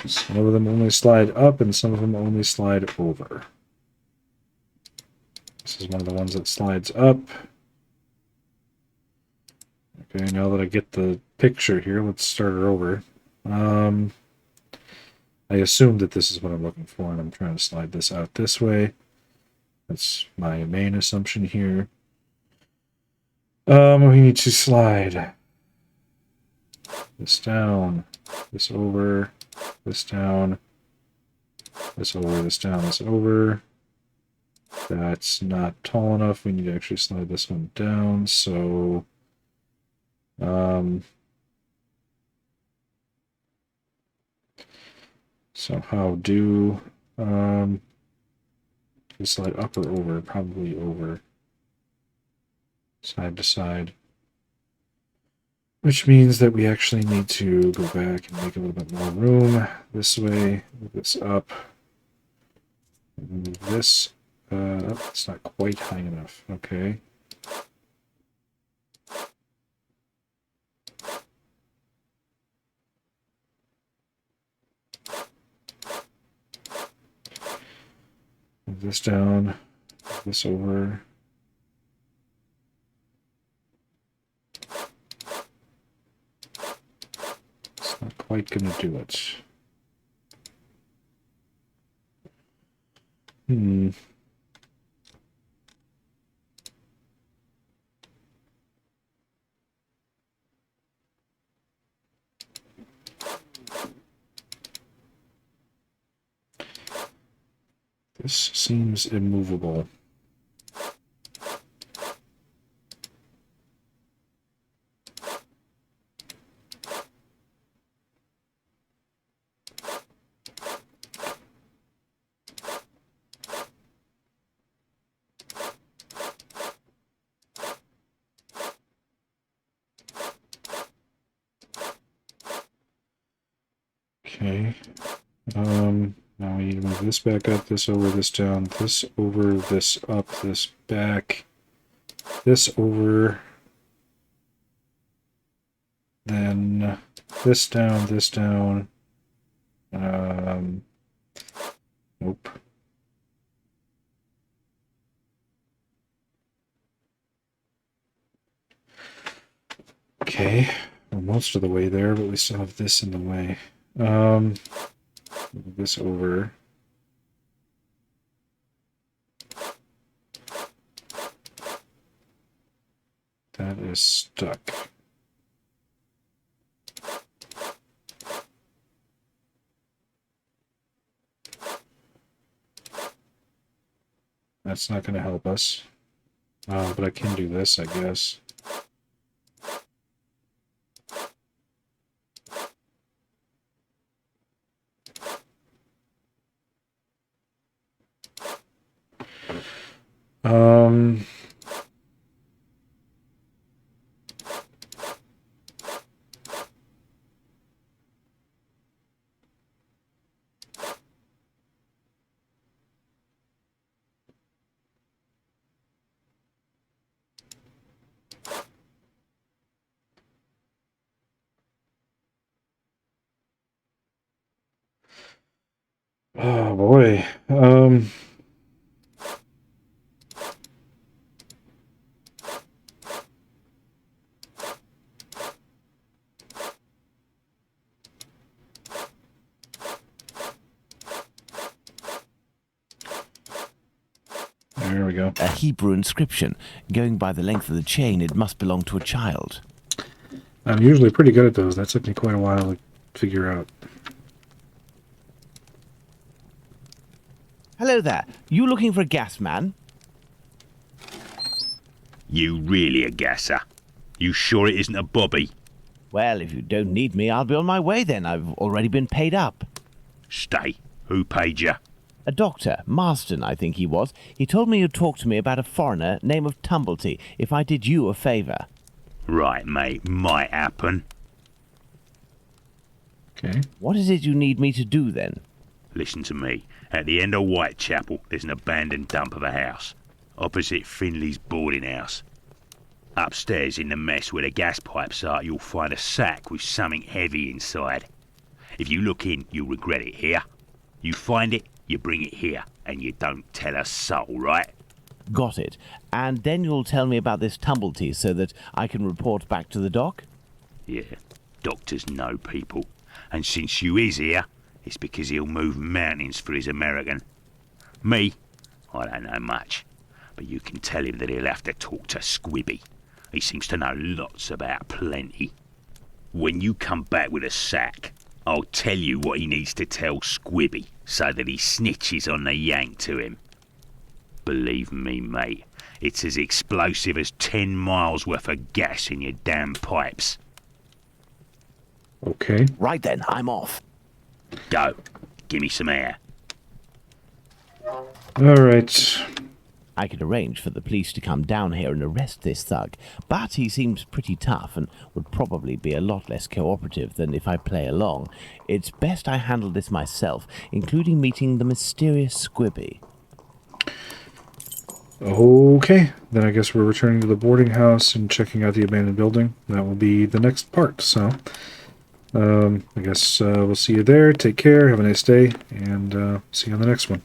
Some of them only slide up and some of them only slide over. This is one of the ones that slides up. Okay, now that I get the picture here, let's start her over. I assume that this is what I'm looking for, and I'm trying to slide this out this way. That's my main assumption here. We need to slide this down, this over, this down, this over, this down, this over. That's not tall enough. We need to actually slide this one down, so how do we slide up or over? Probably over. Side to side. Which means that we actually need to go back and make a little bit more room. This way, move this up. Move this up. It's not quite high enough. Okay. Move this down. Move this over. Not quite gonna do it. This seems immovable. Okay. Now we need to move this back up, this over, this down, this over, this up, this back, this over, then this down, this down. Nope. Okay, we're most of the way there, but we still have this in the way. Move this over. That is stuck. That's not going to help us. But I can do this, I guess. Oh boy. There we go. A Hebrew inscription. Going by the length of the chain, it must belong to a child. I'm usually pretty good at those. That took me quite a while to figure out. Hello there. You looking for a gas man? You really a gasser? You sure it isn't a bobby? Well, if you don't need me, I'll be on my way then. I've already been paid up. Stay. Who paid you? A doctor, Marston, I think he was. He told me you'd talk to me about a foreigner, name of Tumblety, if I did you a favour. Right, mate. Might happen. Okay. What is it you need me to do then? Listen to me. At the end of Whitechapel, there's an abandoned dump of a house. Opposite Finley's boarding house. Upstairs in the mess where the gas pipes are, you'll find a sack with something heavy inside. If you look in, you'll regret it here. You find it, you bring it here, and you don't tell a soul, right? Got it. And then you'll tell me about this Tumblety so that I can report back to the doc? Yeah, doctors know people. And since you is here, it's because he'll move mountains for his American. Me, I don't know much. But you can tell him that he'll have to talk to Squibby. He seems to know lots about plenty. When you come back with a sack, I'll tell you what he needs to tell Squibby so that he snitches on the yank to him. Believe me, mate, it's as explosive as 10 miles worth of gas in your damn pipes. Okay. Right then, I'm off. Go. Give me some air. All right. I could arrange for the police to come down here and arrest this thug, but he seems pretty tough and would probably be a lot less cooperative than if I play along. It's best I handle this myself, including meeting the mysterious Squibby. Okay, then I guess we're returning to the boarding house and checking out the abandoned building. That will be the next part, so I guess we'll see you there. Take care, have a nice day, and see you on the next one.